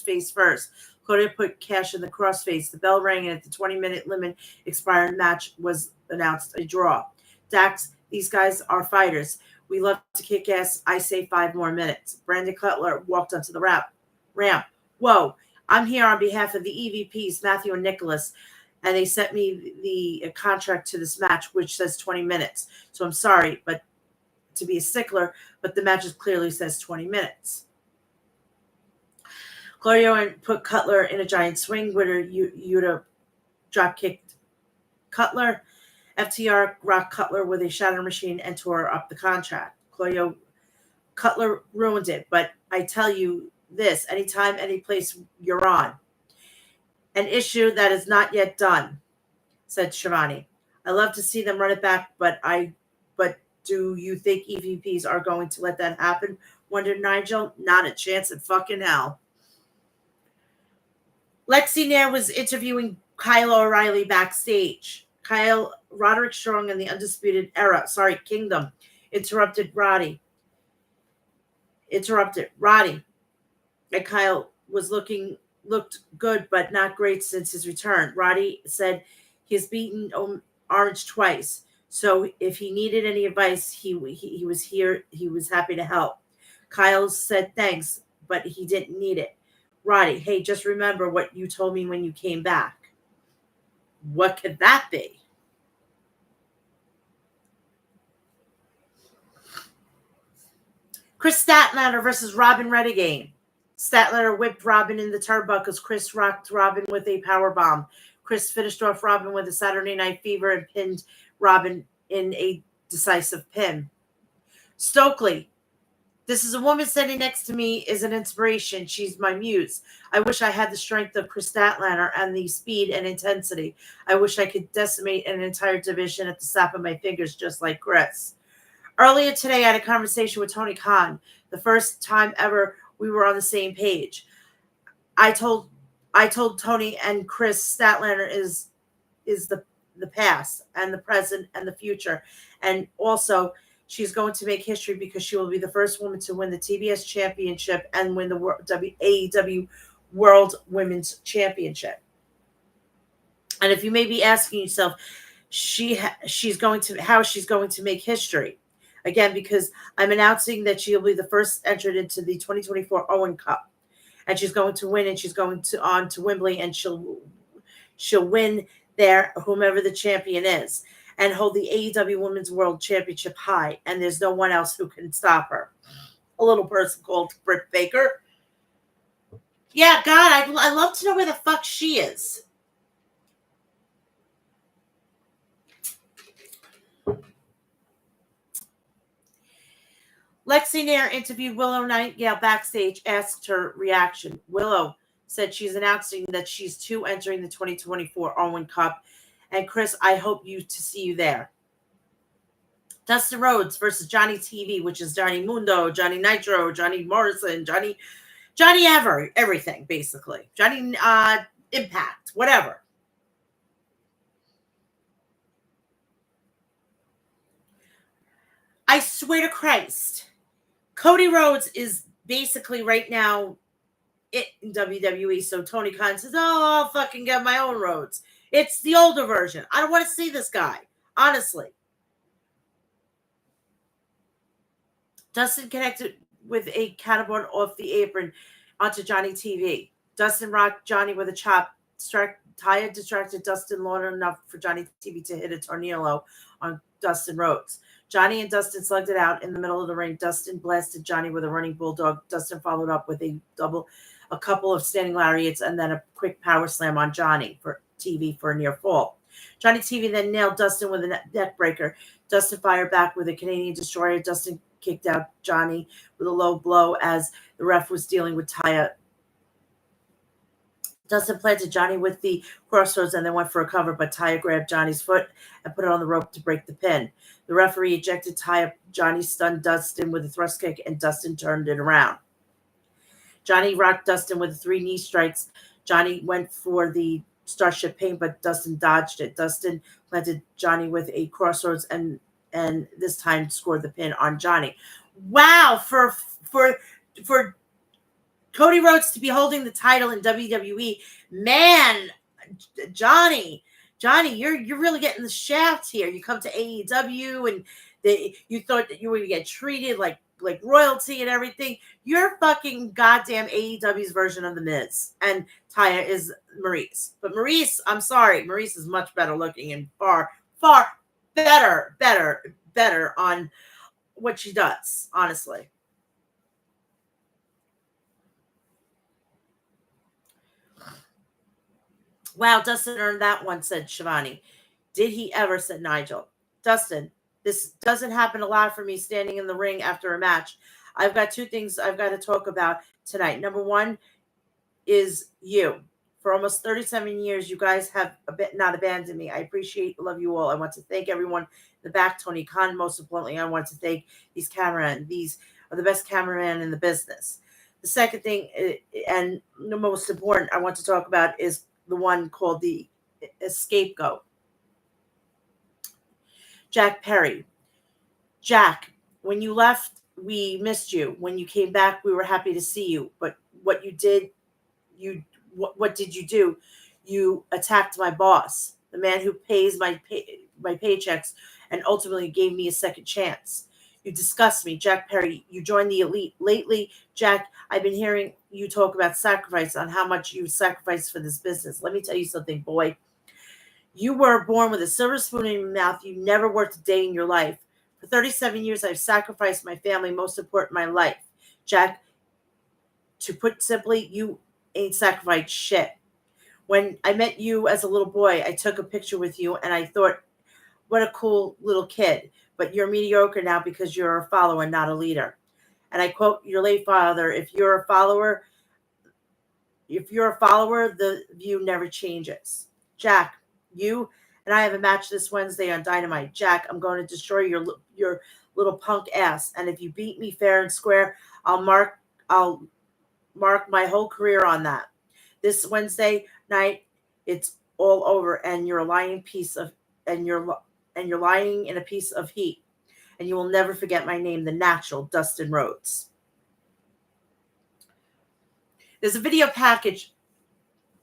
face first. Claudio put Cash in the crossface. The bell rang, and at the 20-minute limit expired match was announced a draw. Dax, these guys are fighters. We love to kick ass. I say 5 more minutes. Brandon Cutler walked onto the ramp. Whoa, I'm here on behalf of the EVPs, Matthew and Nicholas, and they sent me the contract to this match, which says 20 minutes. So I'm sorry, but to be a stickler, but the match clearly says 20 minutes. Claudio put Cutler in a giant swing. Yuta drop kicked Cutler. FTR rocked Cutler with a shatter machine and tore up the contract. Cutler ruined it, but I tell you this, anytime, any place you're on. An issue that is not yet done, said Schiavone. I love to see them run it back, but do you think EVPs are going to let that happen? Wondered Nigel. Not a chance in fucking hell. Lexi Nair was interviewing Kyle O'Reilly backstage. Roderick Strong and the Undisputed Kingdom interrupted Roddy. And Kyle looked good, but not great since his return. Roddy said he's beaten Orange twice. So if he needed any advice, he was here. He was happy to help. Kyle said thanks, but he didn't need it. Roddy, hey, just remember what you told me when you came back. What could that be? Chris Statlander versus Robin Renegade. Statler whipped Robin in the turnbuckles. Chris rocked Robin with a power bomb. Chris finished off Robin with a Saturday Night Fever and pinned Robin in a decisive pin. Stokely. This is a woman standing next to me is an inspiration. She's my muse. I wish I had the strength of Chris Statlander and the speed and intensity. I wish I could decimate an entire division at the snap of my fingers just like Chris. Earlier today, I had a conversation with Tony Khan. The first time ever we were on the same page. I told Tony and Chris Statlander is the past and the present and the future. And also, she's going to make history because she will be the first woman to win the TBS Championship and win the AEW World Women's Championship. And if you may be asking yourself, she's going to make history. Again, because I'm announcing that she'll be the first entered into the 2024 Owen Cup. And she's going to win, and she's going on to Wembley, and she'll win there, whomever the champion is, and hold the AEW Women's World Championship high. And there's no one else who can stop her. A little person called Britt Baker. Yeah, God, I'd love to know where the fuck she is. Lexi Nair interviewed Willow Nightingale backstage, asked her reaction. Willow said she's announcing that she's too entering the 2024 Owen Cup. And Chris, I hope to see you there. Dustin Rhodes versus Johnny TV, which is Johnny Mundo, Johnny Nitro, Johnny Morrison, Johnny everything, basically. Johnny Impact, whatever. I swear to Christ, Cody Rhodes is basically right now it in WWE. So Tony Khan says, I'll fucking get my own Rhodes. It's the older version. I don't want to see this guy, honestly. Dustin connected with a cannonball off the apron onto Johnny TV. Dustin rocked Johnny with a chop. Taya distracted Dustin long enough for Johnny TV to hit a tornado on Dustin Rhodes. Johnny and Dustin slugged it out in the middle of the ring. Dustin blasted Johnny with a running bulldog. Dustin followed up with a couple of standing lariats, and then a quick power slam on Johnny for TV for a near fall. Johnny TV then nailed Dustin with a neck breaker. Dustin fired back with a Canadian destroyer. Dustin kicked out Johnny with a low blow as the ref was dealing with Taya. Dustin planted Johnny with the crossroads and then went for a cover, but Taya grabbed Johnny's foot and put it on the rope to break the pin. The referee ejected Taya. Johnny stunned Dustin with a thrust kick, and Dustin turned it around. Johnny rocked Dustin with 3 knee strikes. Johnny went for the Starship Pain, but Dustin dodged it. Dustin planted Johnny with a crossroads and this time scored the pin on Johnny. Wow, for Cody Rhodes to be holding the title in WWE, man, Johnny, you're really getting the shaft here. You come to AEW and you thought that you were going to get treated like royalty and everything. You're fucking goddamn AEW's version of The Miz. And Taya is Maurice. But Maurice, I'm sorry, Maurice is much better looking and far better on what she does, honestly. Wow, Dustin earned that one, said Shivani. Did he ever, said Nigel. Dustin, this doesn't happen a lot for me standing in the ring after a match. I've got 2 things I've got to talk about tonight. Number 1 is you. For almost 37 years, you guys have not abandoned me. I appreciate, love you all. I want to thank everyone in the back, Tony Khan, most importantly. I want to thank these cameramen. These are the best cameramen in the business. The second thing, and the most important I want to talk about, is the one called the Scapegoat. Jack Perry. Jack, when you left, we missed you. When you came back, we were happy to see you. But what you did, what did you do? You attacked my boss, the man who pays my paychecks and ultimately gave me a second chance. You disgust me, Jack Perry. You joined the elite. Lately, Jack, I've been hearing you talk about sacrifice, on how much you sacrificed for this business. Let me tell you something, boy. You were born with a silver spoon in your mouth. You never worked a day in your life. For 37 years, I've sacrificed my family, most important, my life. Jack, To put simply, you ain't sacrificed shit. When I met you as a little boy, I took a picture with you and I thought, what a cool little kid. But you're mediocre now because you're a follower, not a leader. And I quote your late father, if you're a follower, the view never changes. Jack, you and I have a match this Wednesday on Dynamite. Jack, I'm going to destroy your little punk ass. And if you beat me fair and square, I'll mark my whole career on that. This Wednesday night, it's all over, and you're lying in a piece of heat, and you will never forget my name, the Natural, Dustin Rhodes. There's a video package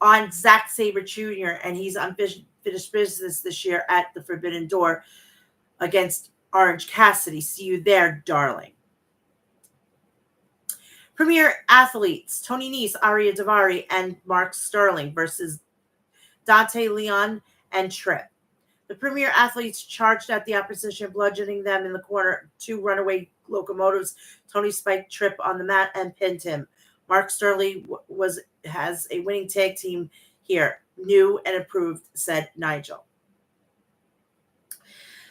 on Zack Sabre Jr., and he's unfinished business this year at the Forbidden Door against Orange Cassidy. See you there, darling. Premier athletes: Tony Nese, Aria Davari, and Mark Sterling versus Dante Leon and Tripp. The premier athletes charged at the opposition, bludgeoning them in the corner. Two runaway locomotives. Tony spiked Tripp on the mat and pinned him. Mark Sterling has a winning tag team here. New and improved, said Nigel.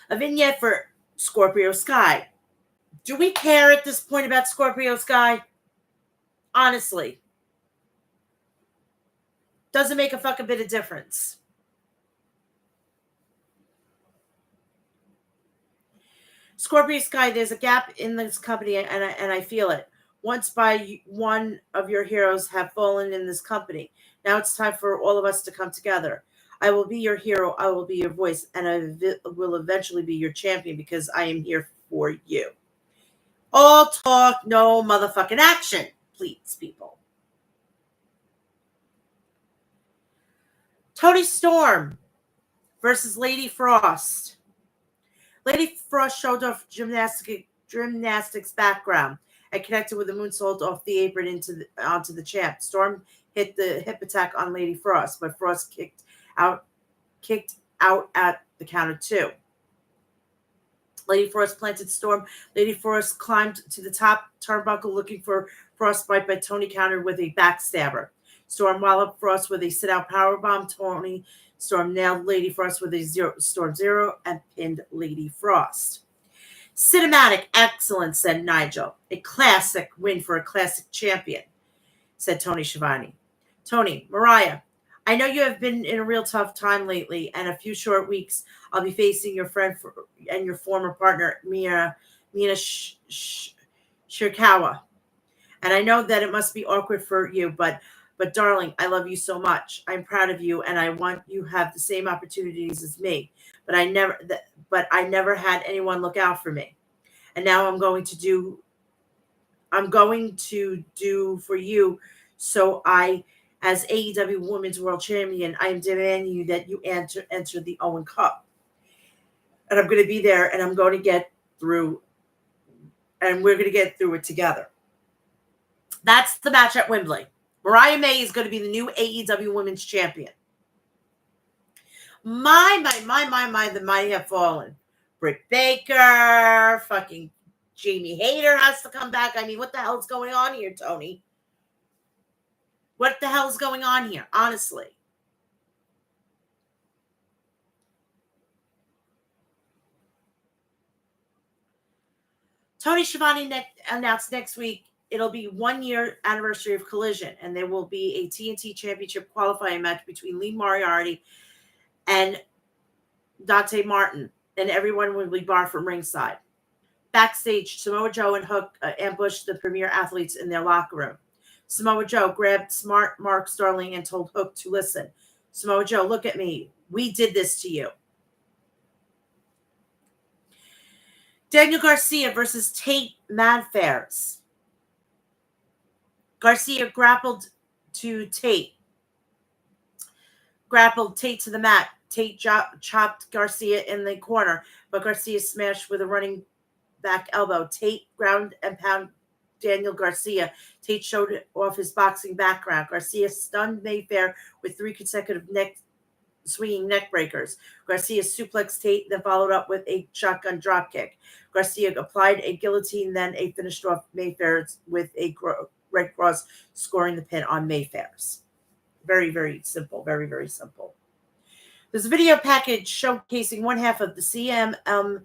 A vignette for Scorpio Sky. Do we care at this point about Scorpio Sky? Honestly. Doesn't make a fucking bit of difference. Scorpio Sky, there's a gap in this company, and I feel it. Once by one of your heroes have fallen in this company. Now it's time for all of us to come together. I will be your hero. I will be your voice, and I will eventually be your champion because I am here for you. All talk, no motherfucking action, please, people. Toni Storm versus Lady Frost. Lady Frost showed off gymnastics background and connected with a moonsault off the apron onto the champ. Storm hit the hip attack on Lady Frost, but Frost kicked out at the count of 2. Lady Frost planted Storm. Lady Frost climbed to the top turnbuckle looking for frostbite, but Tony countered with a backstabber. Storm walloped Frost with a sit-out powerbomb. Storm nailed Lady Frost with a Storm Zero and pinned Lady Frost. Cinematic excellence, said Nigel. A classic win for a classic champion, said Tony Schiavone. Tony, Mariah, I know you have been in a real tough time lately, and a few short weeks I'll be facing your friend and your former partner, Mina Shirakawa. And I know that it must be awkward for you, but darling, I love you so much. I'm proud of you, and I want you to have the same opportunities as me. But I never had anyone look out for me. And now I'm going to do for you. So as AEW Women's World Champion, I am demanding you that you enter the Owen Cup. And I'm going to be there, and I'm going to get through, and we're going to get through it together. That's the match at Wembley. Mariah May is going to be the new AEW Women's Champion. The mighty have fallen. Britt Baker, fucking Jamie Hayter has to come back. I mean, what the hell is going on here, Tony? What the hell is going on here, honestly? Tony Schiavone announced next week it'll be 1 year anniversary of Collision, and there will be a TNT Championship qualifying match between Lee Moriarty and Dante Martin, and everyone will be barred from ringside. Backstage, Samoa Joe and Hook ambushed the premier athletes in their locker room. Samoa Joe grabbed smart Mark Sterling and told Hook to listen. Samoa Joe, look at me. We did this to you. Daniel Garcia versus Tate Madfares. Garcia grappled Tate to the mat. Tate chopped Garcia in the corner, but Garcia smashed with a running back elbow. Tate ground and pound Daniel Garcia. Tate showed off his boxing background. Garcia stunned Mayfair with 3 consecutive swinging neck breakers. Garcia suplexed Tate, then followed up with a shotgun dropkick. Garcia applied a guillotine, then finished off Mayfair with a Red Cross scoring the pin on Mayfair's. Very, very simple. Very, very simple. There's a video package showcasing one half of the CMLL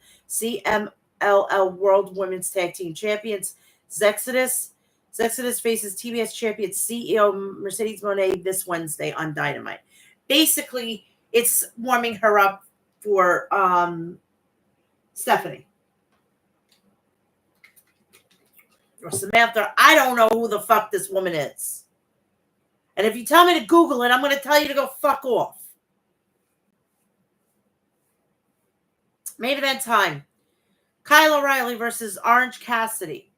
World Women's Tag Team Champions, Zexodus. Zexodus faces TBS champion CEO Mercedes Moné this Wednesday on Dynamite. Basically, it's warming her up for Stephanie. Or Samantha. I don't know who the fuck this woman is. And if you tell me to Google it, I'm going to tell you to go fuck off. Main event time. Kyle O'Reilly versus Orange Cassidy.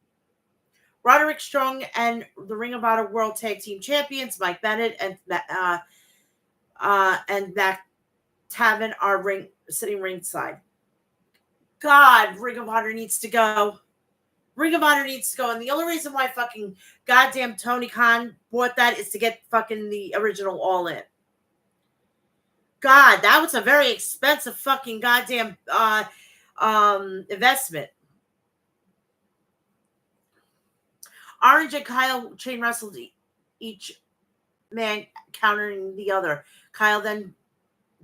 Roderick Strong and the Ring of Honor World Tag Team Champions Mike Bennett and Mac Taven are sitting ringside. God, Ring of Honor needs to go. Ring of Honor needs to go. And the only reason why fucking goddamn Tony Khan bought that is to get fucking the original All In. God, that was a very expensive fucking goddamn investment. Orange and Kyle chain wrestled, each man countering the other. Kyle then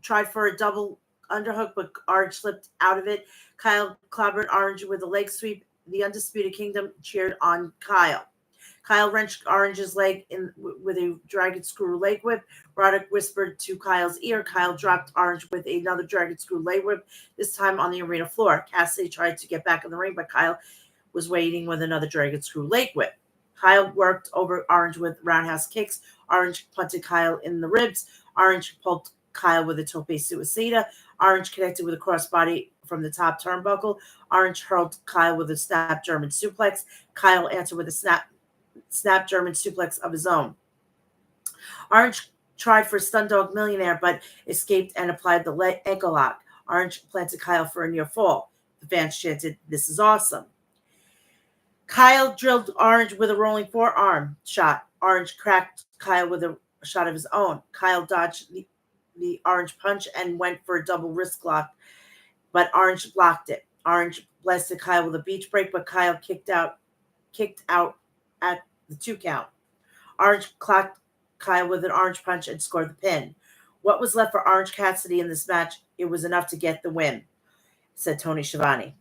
tried for a double underhook, but Orange slipped out of it. Kyle clobbered Orange with a leg sweep. The Undisputed Kingdom cheered on Kyle. Kyle wrenched Orange's leg with a dragon screw leg whip. Roderick whispered to Kyle's ear. Kyle dropped Orange with another dragon screw leg whip, this time on the arena floor. Cassidy tried to get back in the ring, but Kyle was waiting with another dragon screw leg whip. Kyle worked over Orange with roundhouse kicks. Orange punted Kyle in the ribs. Orange pulled Kyle with a tope suicida. Orange connected with a crossbody from the top turnbuckle. Orange hurled Kyle with a snap German suplex. Kyle answered with a snap German suplex of his own. Orange tried for Stun Dog Millionaire, but escaped and applied the ankle lock. Orange planted Kyle for a near fall. The fans chanted, "This is awesome." Kyle drilled Orange with a rolling forearm shot. Orange cracked Kyle with a shot of his own. Kyle dodged the Orange punch and went for a double wrist lock, but Orange blocked it. Orange blasted Kyle with a beach break, but Kyle kicked out at the 2 count. Orange clocked Kyle with an orange punch and scored the pin. What was left for Orange Cassidy in this match? It was enough to get the win, said Tony Schiavone.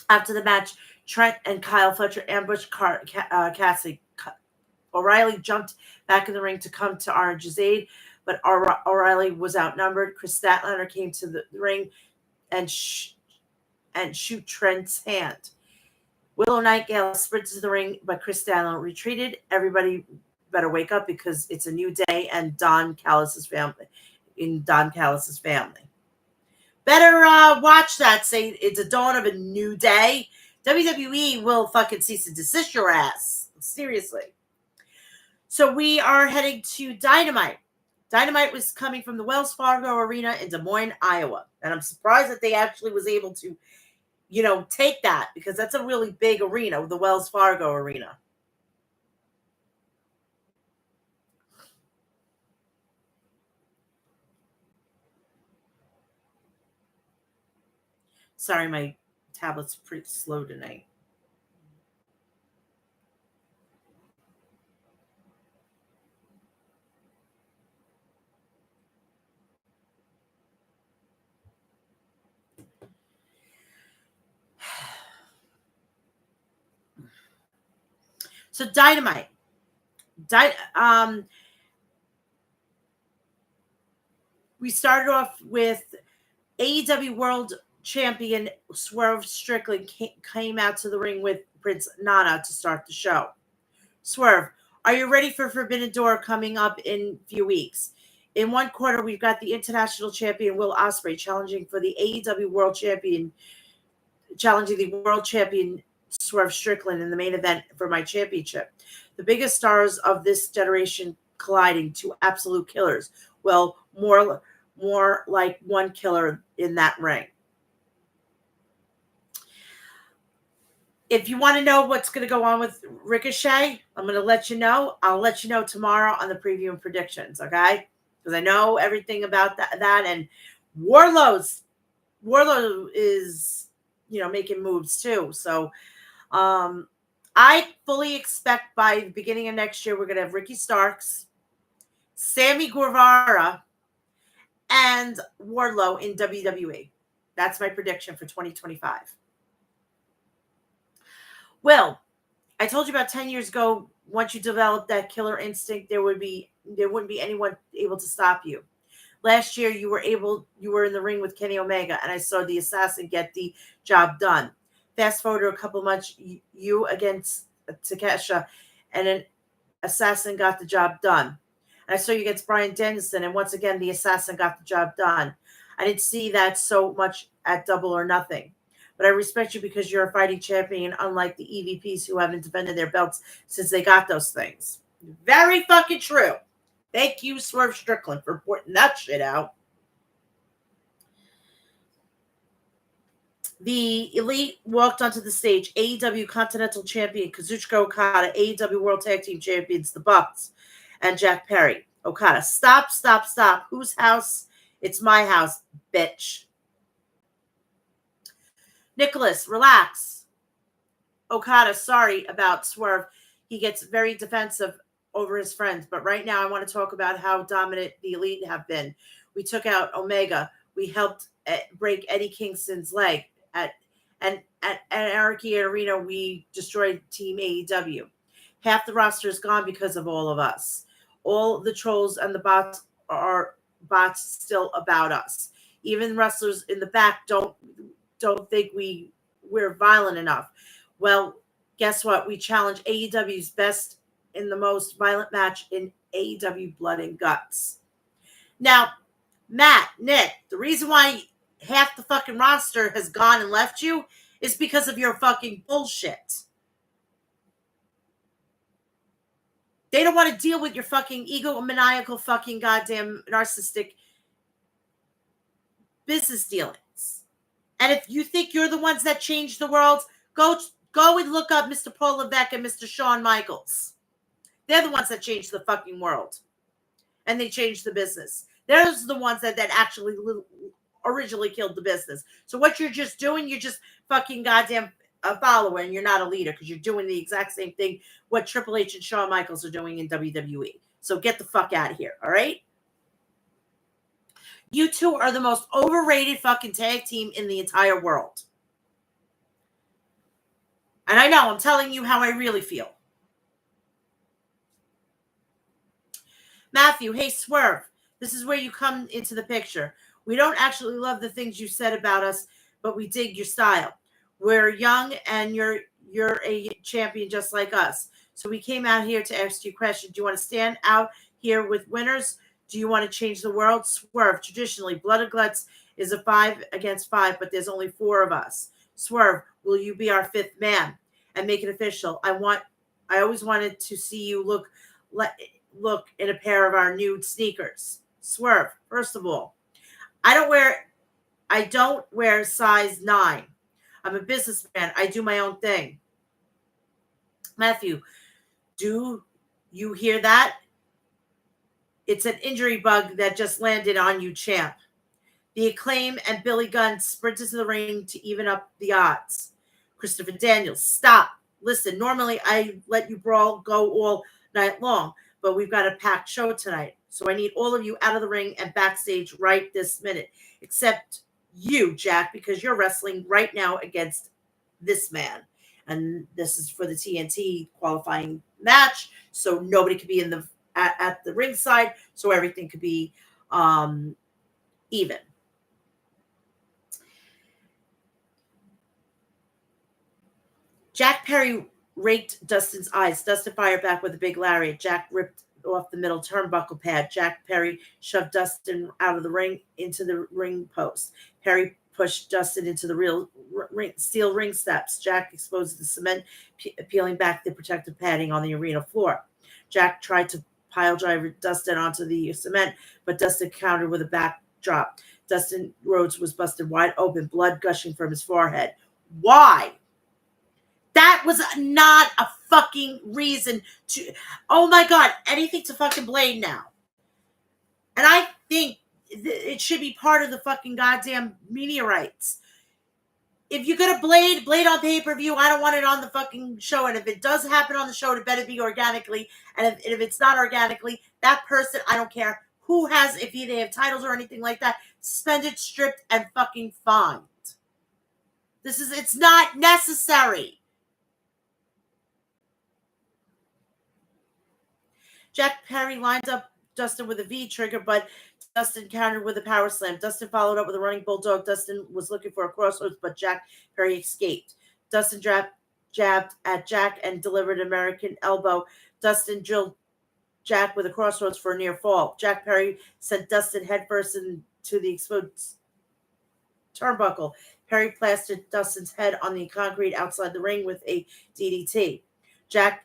After the match, Trent and Kyle Fletcher ambushed Cassidy. O'Reilly jumped back in the ring to come to Orange's aid, but O'Reilly was outnumbered. Chris Statlander came to the ring and shoot Trent's hand. Willow Nightingale sprinted to the ring, but Chris Statlander retreated. Everybody better wake up because it's a new day and Don Callis' family. Better watch that. Say it's a dawn of a new day. WWE will fucking cease and desist your ass. Seriously. So we are heading to Dynamite. Dynamite was coming from the Wells Fargo Arena in Des Moines, Iowa. And I'm surprised that they actually was able to, take that because that's a really big arena, the Wells Fargo Arena. Sorry, my tablet's pretty slow tonight. So Dynamite. We started off with AEW World Champion Swerve Strickland came out to the ring with Prince Nana to start the show. Swerve, are you ready for Forbidden Door coming up in a few weeks? In one quarter, we've got the international champion Will Ospreay challenging for the AEW World Champion, challenging the World Champion Swerve Strickland in the main event for my championship. The biggest stars of this generation colliding, two absolute killers. Well, more like one killer in that ring. If you want to know what's going to go on with Ricochet, I'm going to let you know. I'll let you know tomorrow on the preview and predictions, okay? Because I know everything about that. And Wardlow is, making moves too. So I fully expect by the beginning of next year, we're going to have Ricky Starks, Sammy Guevara, and Wardlow in WWE. That's my prediction for 2025. Well, I told you about 10 years ago, once you develop that killer instinct, there wouldn't be anyone able to stop you. Last year, you were in the ring with Kenny Omega, and I saw the assassin get the job done. Fast forward to a couple months, you against Takesha, and an assassin got the job done. And I saw you against Bryan Danielson, and once again, the assassin got the job done. I didn't see that so much at Double or Nothing. But I respect you because you're a fighting champion, unlike the EVPs who haven't defended their belts since they got those things. Very fucking true. Thank you, Swerve Strickland, for pointing that shit out. The Elite walked onto the stage. AEW Continental Champion Kazuchika Okada, AEW World Tag Team Champions The Bucks, and Jack Perry. Okada, stop, stop, stop. Whose house? It's my house, bitch. Nicholas, relax. Okada, sorry about Swerve. He gets very defensive over his friends. But right now, I want to talk about how dominant the Elite have been. We took out Omega. We helped break Eddie Kingston's leg. At Anarchy Arena, we destroyed Team AEW. Half the roster is gone because of all of us. All the trolls and the bots are bots still about us. Even wrestlers in the back don't think we're violent enough. Well, guess what? We challenge AEW's best in the most violent match in AEW Blood and Guts. Now, Matt, Nick, the reason why half the fucking roster has gone and left you is because of your fucking bullshit. They don't want to deal with your fucking egomaniacal fucking goddamn narcissistic business dealings. And if you think you're the ones that changed the world, go and look up Mr. Paul Levesque and Mr. Shawn Michaels. They're the ones that changed the fucking world. And they changed the business. They're the ones that actually originally killed the business. So what you're just doing, you're just fucking goddamn a follower, and you're not a leader because you're doing the exact same thing what Triple H and Shawn Michaels are doing in WWE. So get the fuck out of here, all right? You two are the most overrated fucking tag team in the entire world. And I know, I'm telling you how I really feel. Matthew, hey, Swerve, this is where you come into the picture. We don't actually love the things you said about us, but we dig your style. We're young, and you're a champion just like us. So we came out here to ask you a question. Do you want to stand out here with winners? Do you want to change the world? Swerve, traditionally, Blood and Guts is a 5 against 5, but there's only 4 of us. Swerve, will you be our 5th man and make it official? I always wanted to see you look in a pair of our nude sneakers. Swerve, first of all, I don't wear size 9. I'm a businessman. I do my own thing. Matthew, do you hear that? It's an injury bug that just landed on you, champ. The Acclaim and Billy Gunn sprinted to the ring to even up the odds. Christopher Daniels, stop. Listen, normally I let you brawl go all night long, but we've got a packed show tonight. So I need all of you out of the ring and backstage right this minute, except you, Jack, because you're wrestling right now against this man. And this is for the TNT qualifying match, so nobody could be at the ringside, so everything could be even. Jack Perry raked Dustin's eyes. Dustin fired back with a big lariat. Jack ripped off the middle turnbuckle pad. Jack Perry shoved Dustin out of the ring into the ring post. Perry pushed Dustin into the steel ring steps. Jack exposed the cement, peeling back the protective padding on the arena floor. Jack tried to pile drive Dustin onto the cement, but Dustin countered with a backdrop. Dustin Rhodes was busted wide open, blood gushing from his forehead. Why? That was not a fucking reason to... Oh my God, anything to fucking blame now. And I think it should be part of the fucking goddamn media rights. if you're gonna blade on pay-per-view, I don't want it on the fucking show. And if it does happen on the show, it better be organically. And if it's not organically, that person, I don't care who has, if they have titles or anything like that, suspended, stripped, and fucking fined. It's not necessary. Jack Perry lines up Dustin with a V trigger, but Dustin countered with a power slam. Dustin followed up with a running bulldog. Dustin was looking for a crossroads, but Jack Perry escaped. Dustin jabbed at Jack and delivered an American elbow. Dustin drilled Jack with a crossroads for a near fall. Jack Perry sent Dustin headfirst into the exposed turnbuckle. Perry plastered Dustin's head on the concrete outside the ring with a DDT. Jack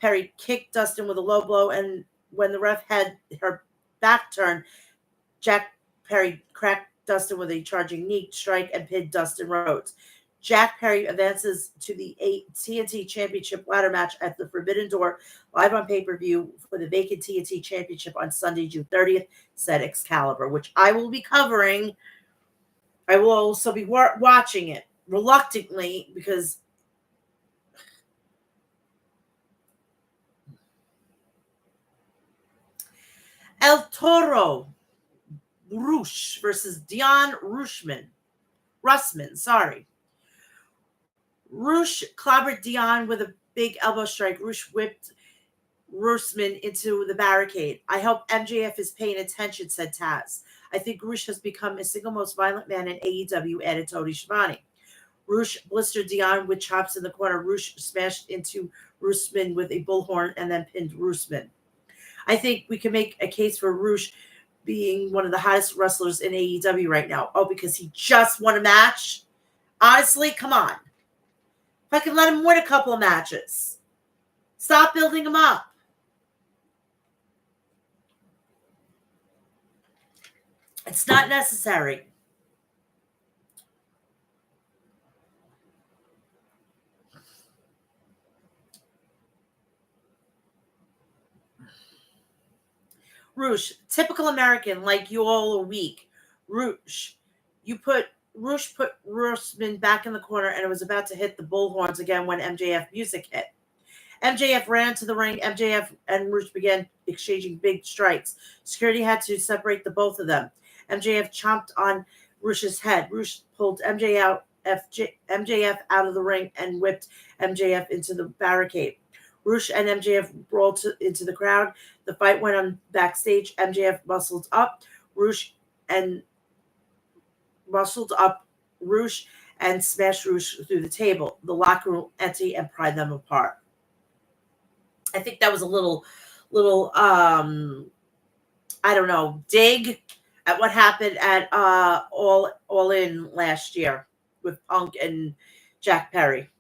Perry kicked Dustin with a low blow, and when the ref had her back turned, Jack Perry cracked Dustin with a charging knee strike and pinned Dustin Rhodes. Jack Perry advances to the TNT Championship ladder match at the Forbidden Door, live on pay-per-view for the vacant TNT Championship on Sunday, June 30th, said Excalibur, which I will be covering. I will also be watching it reluctantly because El Toro Rush versus Dion Russman, sorry. Rush clobbered Dion with a big elbow strike. Rush whipped Russman into the barricade. I hope MJF is paying attention, said Taz. I think Rush has become the single most violent man in AEW, added Tony Schiavone. Rush blistered Dion with chops in the corner. Rush smashed into Russman with a bullhorn and then pinned Russman. I think we can make a case for Rush being one of the hottest wrestlers in AEW right now. Oh, because he just won a match? Honestly, come on. If I can let him win a couple of matches. Stop building him up. It's not necessary. Rush, typical American, like you all are weak. Rush put Russman back in the corner and it was about to hit the bullhorns again when MJF music hit. MJF ran to the ring. MJF and Rush began exchanging big strikes. Security had to separate the both of them. MJF chomped on Rush's head. Rush pulled MJF out of the ring and whipped MJF into the barricade. Rush and MJF rolled into the crowd. The fight went on backstage. MJF muscled up Rush and smashed Rush through the table. The locker room empty and pried them apart. I think that was a little I don't know, dig at what happened at All In last year with Punk and Jack Perry.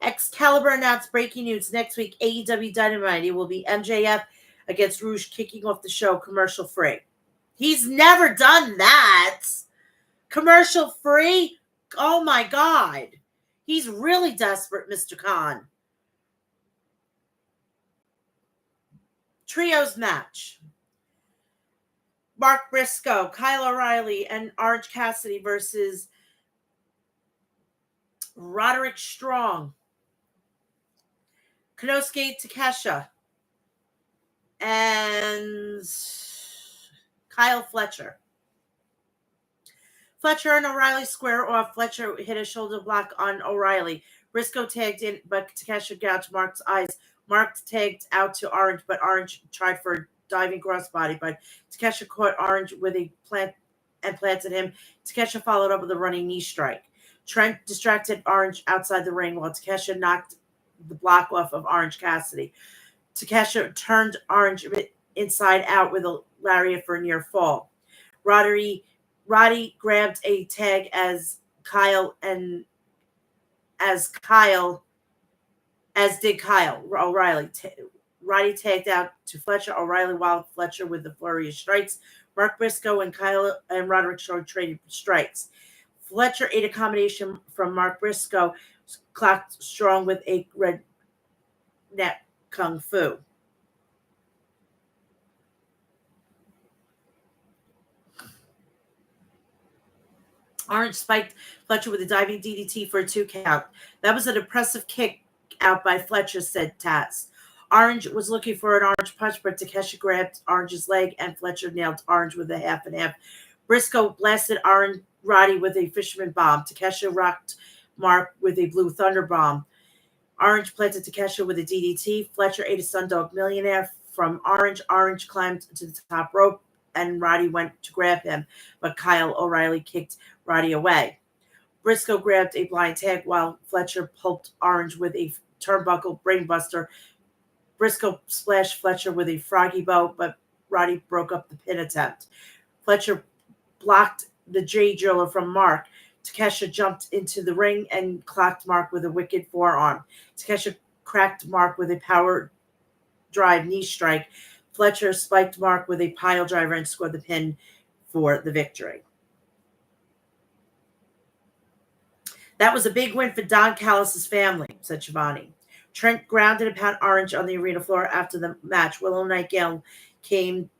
Excalibur announced breaking news next week. AEW Dynamite. It will be MJF against Rush kicking off the show commercial free. He's never done that. Commercial free? Oh my God. He's really desperate, Mr. Khan. Trios match. Mark Briscoe, Kyle O'Reilly, and Orange Cassidy versus Roderick Strong, Konosuke Takeshita, and Kyle Fletcher. Fletcher and O'Reilly square off. Fletcher hit a shoulder block on O'Reilly. Briscoe tagged in, but Takeshita gouged Mark's eyes. Mark tagged out to Orange, but Orange tried for a diving crossbody, but Takeshita caught Orange with a plant and planted him. Takeshita followed up with a running knee strike. Trent distracted Orange outside the ring while Takeshita knocked the block off of Orange Cassidy. Takeshita turned Orange inside out with a lariat for a near fall. Roddy grabbed a tag as did Kyle O'Reilly. Roddy tagged out to Fletcher. O'Reilly while Fletcher with the flurry of strikes. Mark Briscoe and Kyle and Roderick Strong traded strikes. Fletcher ate a combination from Mark Briscoe, clocked Strong with a red net kung fu. Orange spiked Fletcher with a diving DDT for a 2 count. That was an impressive kick out by Fletcher, said Taz. Orange was looking for an Orange punch, but Takeshita grabbed Orange's leg, and Fletcher nailed Orange with a half and half. Briscoe blasted Orange Roddy with a fisherman bomb. Takeshita rocked Mark with a blue thunder bomb. Orange planted Takeshita with a DDT. Fletcher ate a Sundog Millionaire from Orange. Orange climbed to the top rope, and Roddy went to grab him, but Kyle O'Reilly kicked Roddy away. Briscoe grabbed a blind tag while Fletcher pulped Orange with a turnbuckle brainbuster. Briscoe splashed Fletcher with a froggy bow, but Roddy broke up the pin attempt. Fletcher blocked the J Driller from Mark. Takeshita jumped into the ring and clocked Mark with a wicked forearm. Takeshita cracked Mark with a power drive knee strike. Fletcher spiked Mark with a pile driver and scored the pin for the victory. That was a big win for Don Callis' family, said Shivani. Trent grounded and pound Orange on the arena floor after the match. Willow Nightingale came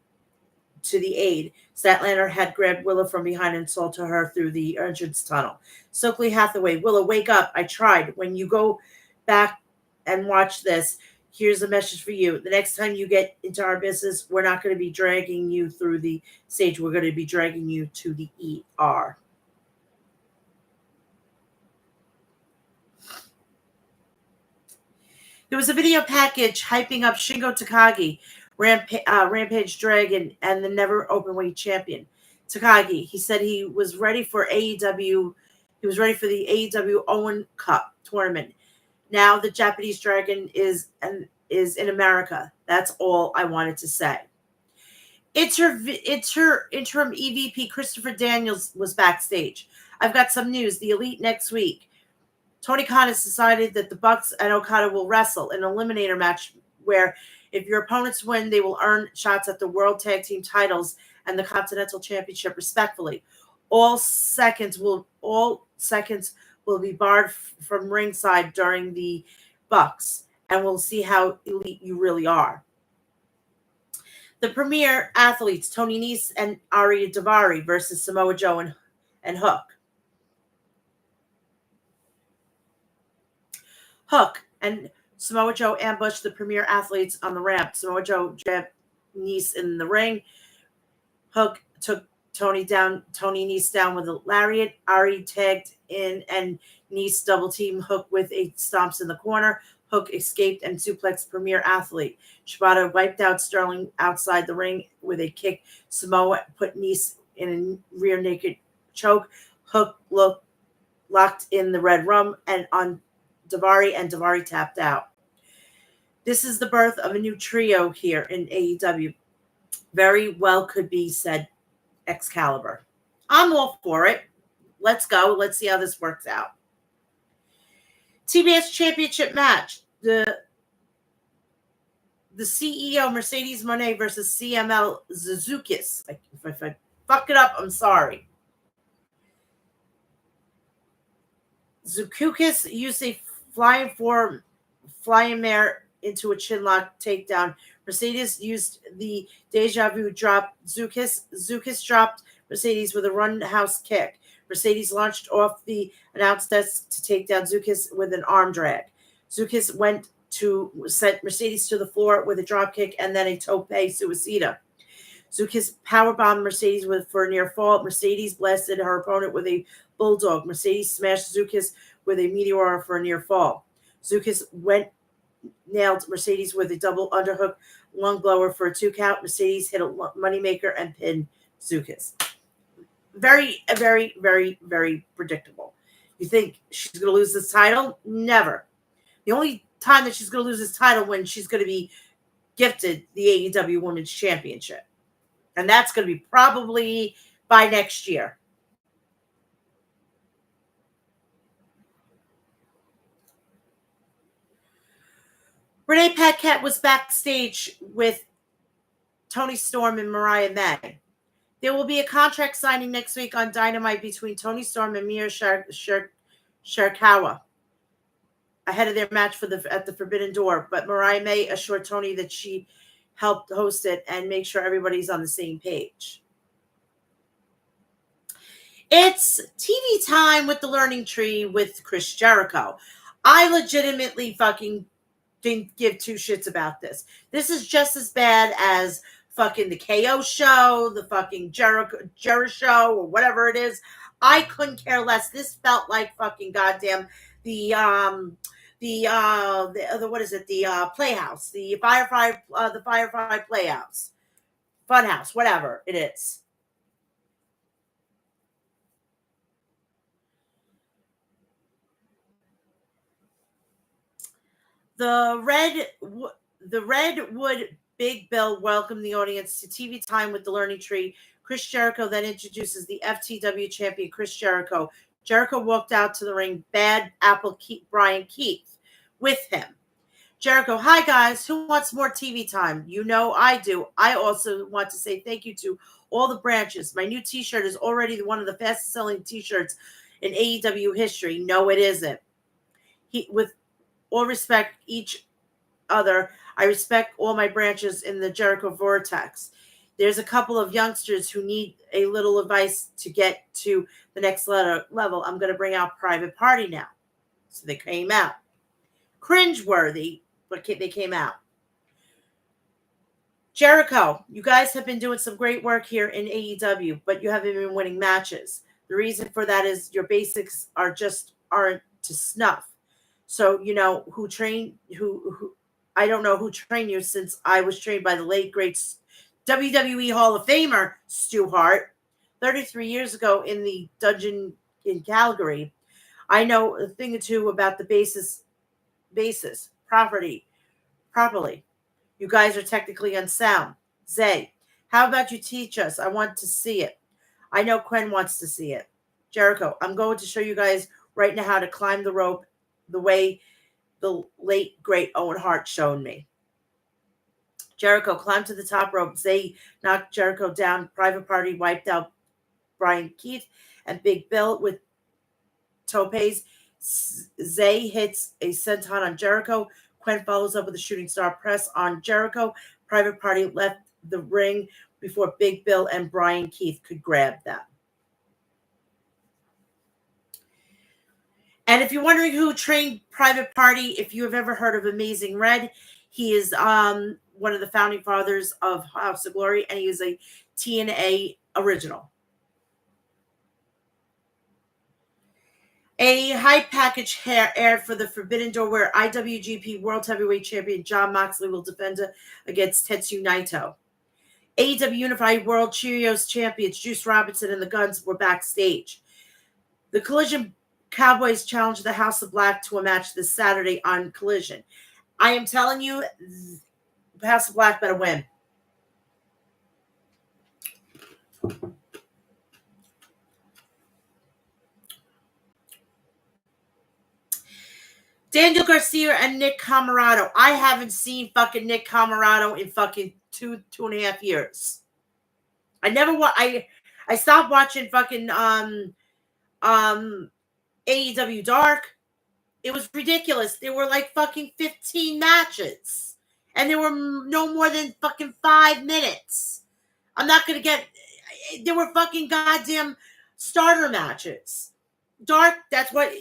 to the aid. Statlander had grabbed Willow from behind and sold to her through the entrance tunnel. Stokely Hathaway, Willow, wake up. I tried. When you go back and watch this, here's a message for you. The next time you get into our business, we're not going to be dragging you through the stage. We're going to be dragging you to the ER. There was a video package hyping up Shingo Takagi, Rampage Dragon, and the never openweight champion. Takagi, he said he was ready for AEW. He was ready for the AEW Owen Cup tournament. Now the Japanese Dragon is in America. That's all I wanted to say. It's her interim EVP Christopher Daniels was backstage. I've got some news. The Elite next week. Tony Khan has decided that the Bucks and Okada will wrestle in an eliminator match where if your opponents win, they will earn shots at the World Tag Team titles and the Continental Championship respectfully. All seconds will be barred from ringside during the Bucks, and we'll see how elite you really are. The premier athletes, Tony Nese and Ari Daivari versus Samoa Joe and Hook. Hook and Samoa Joe ambushed the premier athletes on the ramp. Samoa Joe jabbed Nese in the ring. Hook took Tony Nese down with a lariat. Ari tagged in and Nese double teamed Hook with 8 stomps in the corner. Hook escaped and suplexed premier athlete. Shibata wiped out Sterling outside the ring with a kick. Samoa put Nese in a rear naked choke. Hook locked in the red rum and on Daivari, and Daivari tapped out. This is the birth of a new trio here in AEW. Very well could be, said Excalibur. I'm all for it. Let's go. Let's see how this works out. TBS Championship match. The CEO, Mercedes Moné versus CML Zuzukis. If I fuck it up, I'm sorry. Zuzukis used a flying mare into a chinlock takedown. Mercedes used the deja vu drop. Zukis dropped Mercedes with a roundhouse kick. Mercedes launched off the announce desk to take down Zukis with an arm drag. Zukis went to set Mercedes to the floor with a drop kick and then a tope suicida. Zukis powerbombed Mercedes for a near fall. Mercedes blasted her opponent with a bulldog. Mercedes smashed Zukis with a meteor for a near fall. Zukis nailed Mercedes with a double underhook lung blower for a 2 count. Mercedes hit a moneymaker and pinned Zukis. Very, very, very, very predictable. You think she's going to lose this title? Never. The only time that she's going to lose this title when she's going to be gifted the AEW Women's Championship. And that's going to be probably by next year. Renee Paquette was backstage with Tony Storm and Mariah May. There will be a contract signing next week on Dynamite between Tony Storm and Mia Shirakawa ahead of their match at the Forbidden Door. But Mariah May assured Tony that she helped host it and make sure everybody's on the same page. It's TV time with the Learning Tree with Chris Jericho. I legitimately fucking didn't give two shits about this. This is just as bad as fucking the KO show, the fucking Jericho show, or whatever it is. I couldn't care less. This felt like fucking goddamn the what is it? The Playhouse, the Firefly Playhouse, Funhouse, whatever it is. The Redwood Big Bill welcomed the audience to TV time with the Learning Tree. Chris Jericho then introduces the FTW champion Chris Jericho. Jericho walked out to the ring, Bad Apple Brian Keith with him. Jericho, hi guys, who wants more TV time? You know I do. I also want to say thank you to all the branches. My new t-shirt is already one of the fastest selling t-shirts in AEW history. No, it isn't. With all respect, each other, I respect all my branches in the Jericho Vortex. There's a couple of youngsters who need a little advice to get to the next level. I'm going to bring out Private Party now. So they came out. Cringeworthy, but they came out. Jericho, you guys have been doing some great work here in AEW, but you haven't been winning matches. The reason for that is your basics aren't to snuff. So, you know, I don't know who trained you, since I was trained by the late great WWE Hall of Famer Stu Hart 33 years ago in the dungeon in Calgary. I know a thing or two about the basis properly. You guys are technically unsound. Zay, how about you teach us? I want to see it. I know Quen wants to see it. Jericho, I'm going to show you guys right now how to climb the rope the way the late great Owen Hart showed me. Jericho climbed to the top rope. Zay knocked Jericho down. Private Party wiped out Brian Keith and Big Bill with topes. Zay hits a senton on Jericho. Quen follows up with a shooting star press on Jericho. Private Party left the ring before Big Bill and Brian Keith could grab them. And if you're wondering who trained Private Party, if you have ever heard of Amazing Red, he is one of the founding fathers of House of Glory, and he is a TNA original. A high package aired for the Forbidden Door, where IWGP World Heavyweight Champion Jon Moxley will defend against Tetsu Naito. AEW Unified World Trios Champions Juice Robinson and the Guns were backstage. The Collision Cowboys challenged the House of Black to a match this Saturday on Collision. I am telling you, the House of Black better win. Daniel Garcia and Nick Camarado. I haven't seen fucking Nick Camarado in fucking two and a half years. I stopped watching fucking AEW Dark. It was ridiculous. There were like fucking 15 matches. And there were no more than fucking 5 minutes. I'm not going to get... There were fucking goddamn starter matches. Dark, that's what...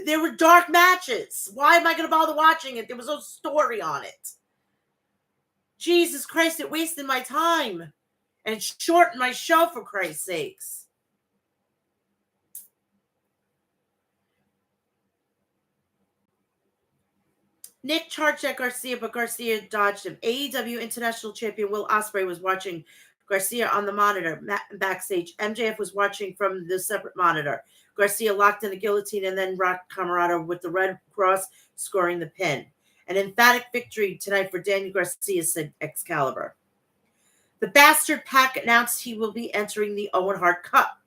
There were dark matches. Why am I going to bother watching it? There was no story on it. Jesus Christ, it wasted my time. And shortened my show, for Christ's sakes. Nick charged at Garcia, but Garcia dodged him. AEW International Champion Will Ospreay was watching Garcia on the monitor backstage. MJF was watching from the separate monitor. Garcia locked in the guillotine and then rocked Camarado with the Red Cross, scoring the pin. An emphatic victory tonight for Daniel Garcia, said Excalibur. The Bastard Pack announced he will be entering the Owen Hart Cup.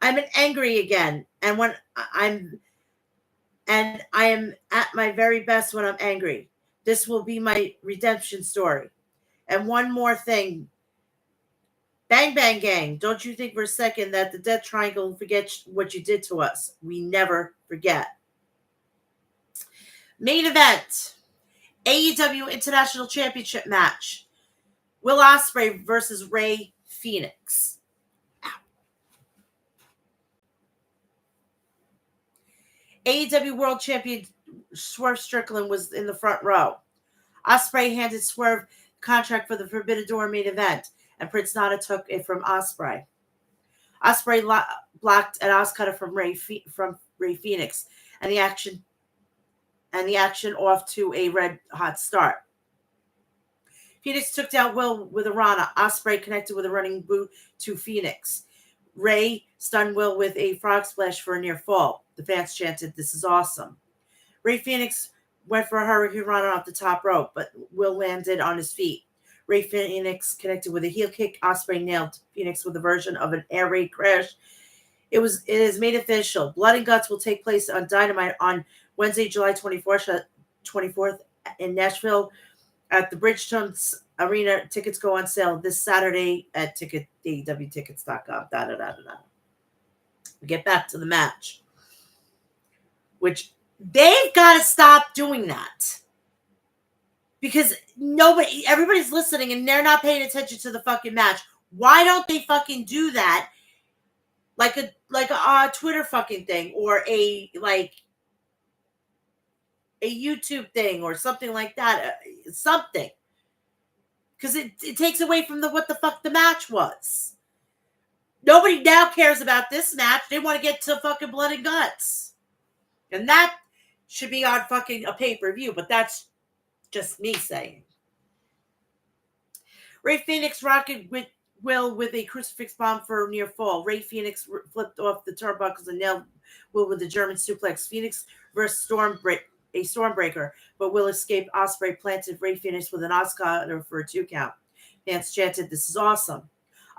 I'm angry again, and I am at my very best when I'm angry. This will be my redemption story. And one more thing. Bang Bang Gang, don't you think for a second that the Death Triangle forgets what you did to us. We never forget. Main event. AEW International Championship match. Will Ospreay versus Rey Fenix. AEW World Champion Swerve Strickland was in the front row. Ospreay handed Swerve contract for the Forbidden Door main event, and Prince Nana took it from Ospreay. Ospreay blocked an Oscutter from Ray Phoenix, and the action off to a red hot start. Phoenix took down Will with a Rana. Ospreay connected with a running boot to Phoenix. Ray stunned Will with a frog splash for a near fall. The fans chanted, "This is awesome." Ray Phoenix went for a Hurricane Rana off the top rope, but Will landed on his feet. Ray Phoenix connected with a heel kick. Ospreay nailed Phoenix with a version of an air raid crash. It is made official. Blood and Guts will take place on Dynamite on Wednesday, July 24th in Nashville at the Bridgestone Arena. Tickets go on sale this Saturday at AEWtickets.com. We get back to the match, which they've got to stop doing that, because everybody's listening and they're not paying attention to the fucking match. Why don't they fucking do that? Like a Twitter fucking thing, or a YouTube thing, or something like that. Something. Because it takes away from what the fuck the match was. Nobody now cares about this match. They want to get to fucking Blood and Guts. And that should be on fucking a pay-per-view, but that's just me saying. Ray Phoenix rocketed with Will with a crucifix bomb for a near fall. Ray Phoenix flipped off the turnbuckles and nailed Will with a German suplex. Phoenix versus Stormbreaker, but Will escaped. Ospreay planted Ray Phoenix with an Oscar for a 2 count. Fans chanted, "This is awesome."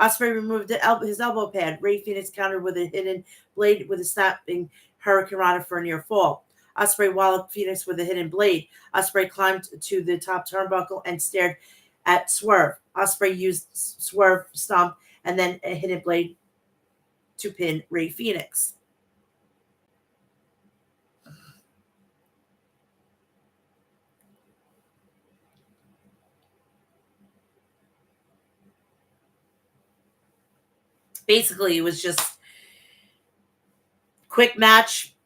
Ospreay removed his elbow pad. Ray Phoenix countered with a hidden blade with a snapping Hurricane Rana for a near fall. Ospreay walloped Phoenix with a hidden blade. Ospreay climbed to the top turnbuckle and stared at Swerve. Ospreay used Swerve stomp and then a hidden blade to pin Ray Phoenix. Basically, it was just quick match,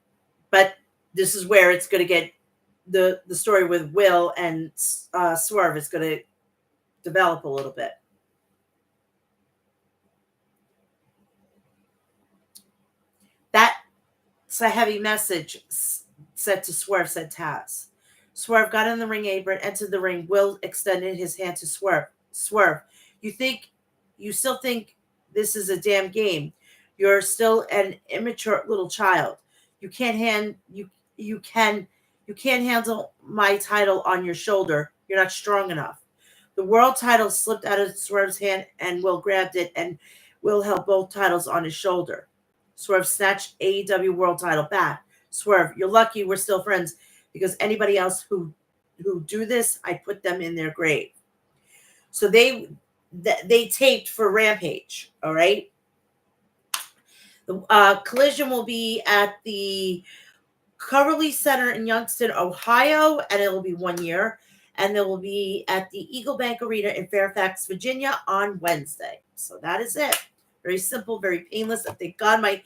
but this is where it's going to get the story with Will and Swerve is going to develop a little bit. That's a heavy message said to Swerve, said Taz. Swerve got in the ring apron, entered the ring. Will extended his hand to Swerve. Swerve, you still think this is a damn game? You're still an immature little child. You can't handle my title on your shoulder. You're not strong enough. The world title slipped out of Swerve's hand, and Will grabbed it, and Will held both titles on his shoulder. Swerve snatched AEW world title back. Swerve, you're lucky we're still friends, because anybody else who do this, I put them in their grave. So they taped for Rampage, all right? The Collision will be at the Coverly Center in Youngstown, Ohio, and it will be 1 year. And it will be at the Eagle Bank Arena in Fairfax, Virginia on Wednesday. So that is it. Very simple, very painless. I thank God my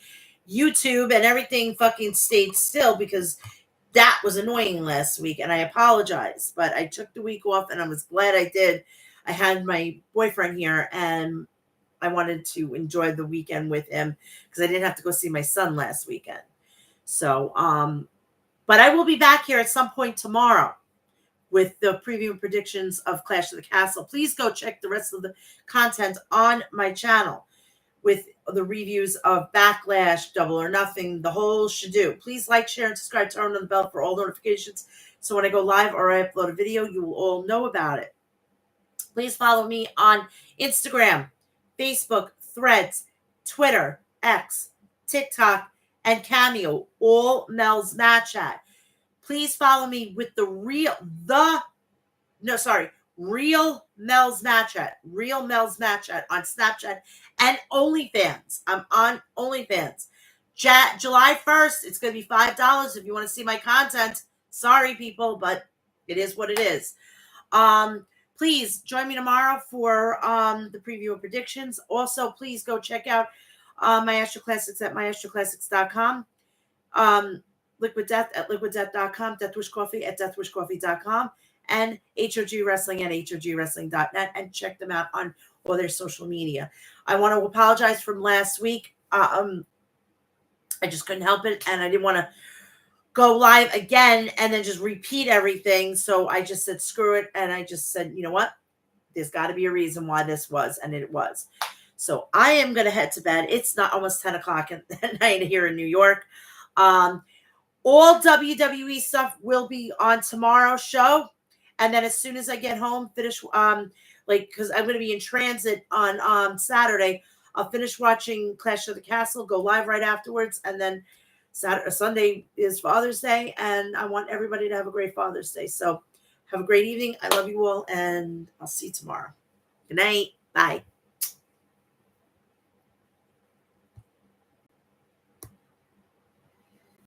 YouTube and everything fucking stayed still, because that was annoying last week, and I apologize. But I took the week off, and I was glad I did. I had my boyfriend here, and I wanted to enjoy the weekend with him because I didn't have to go see my son last weekend. So, but I will be back here at some point tomorrow with the preview and predictions of Clash of the Castle. Please go check the rest of the content on my channel with the reviews of Backlash, Double or Nothing, the whole shadoo. Please like, share, and subscribe. Turn on the bell for all notifications, so when I go live or I upload a video, you will all know about it. Please follow me on Instagram, Facebook, Threads, Twitter, X, TikTok, and Cameo, all Mel'S Mat Chat. Please follow me with real Mel'S Mat Chat, real Mel'S Mat Chat on Snapchat and OnlyFans. I'm on OnlyFans. July 1st, it's going to be $5 if you want to see my content. Sorry, people, but it is what it is. Please join me tomorrow for the preview and predictions. Also, please go check out my Astro Classics at myAstroClassics.com. Liquid Death at liquiddeath.com, Deathwish Coffee at deathwishcoffee.com, and HOG Wrestling at hogwrestling.net, and check them out on all their social media. I want to apologize from last week. I just couldn't help it, and I didn't want to go live again and then just repeat everything. So I just said, screw it. And I just said, you know what? There's got to be a reason why this was. And it was. So I am going to head to bed. It's not almost 10 o'clock at night here in New York. All WWE stuff will be on tomorrow's show. And then as soon as I get home, finish, because I'm going to be in transit on Saturday, I'll finish watching Clash of the Castle, go live right afterwards, and then Sunday is Father's Day, and I want everybody to have a great Father's Day. So have a great evening. I love you all, and I'll see you tomorrow. Good night. Bye.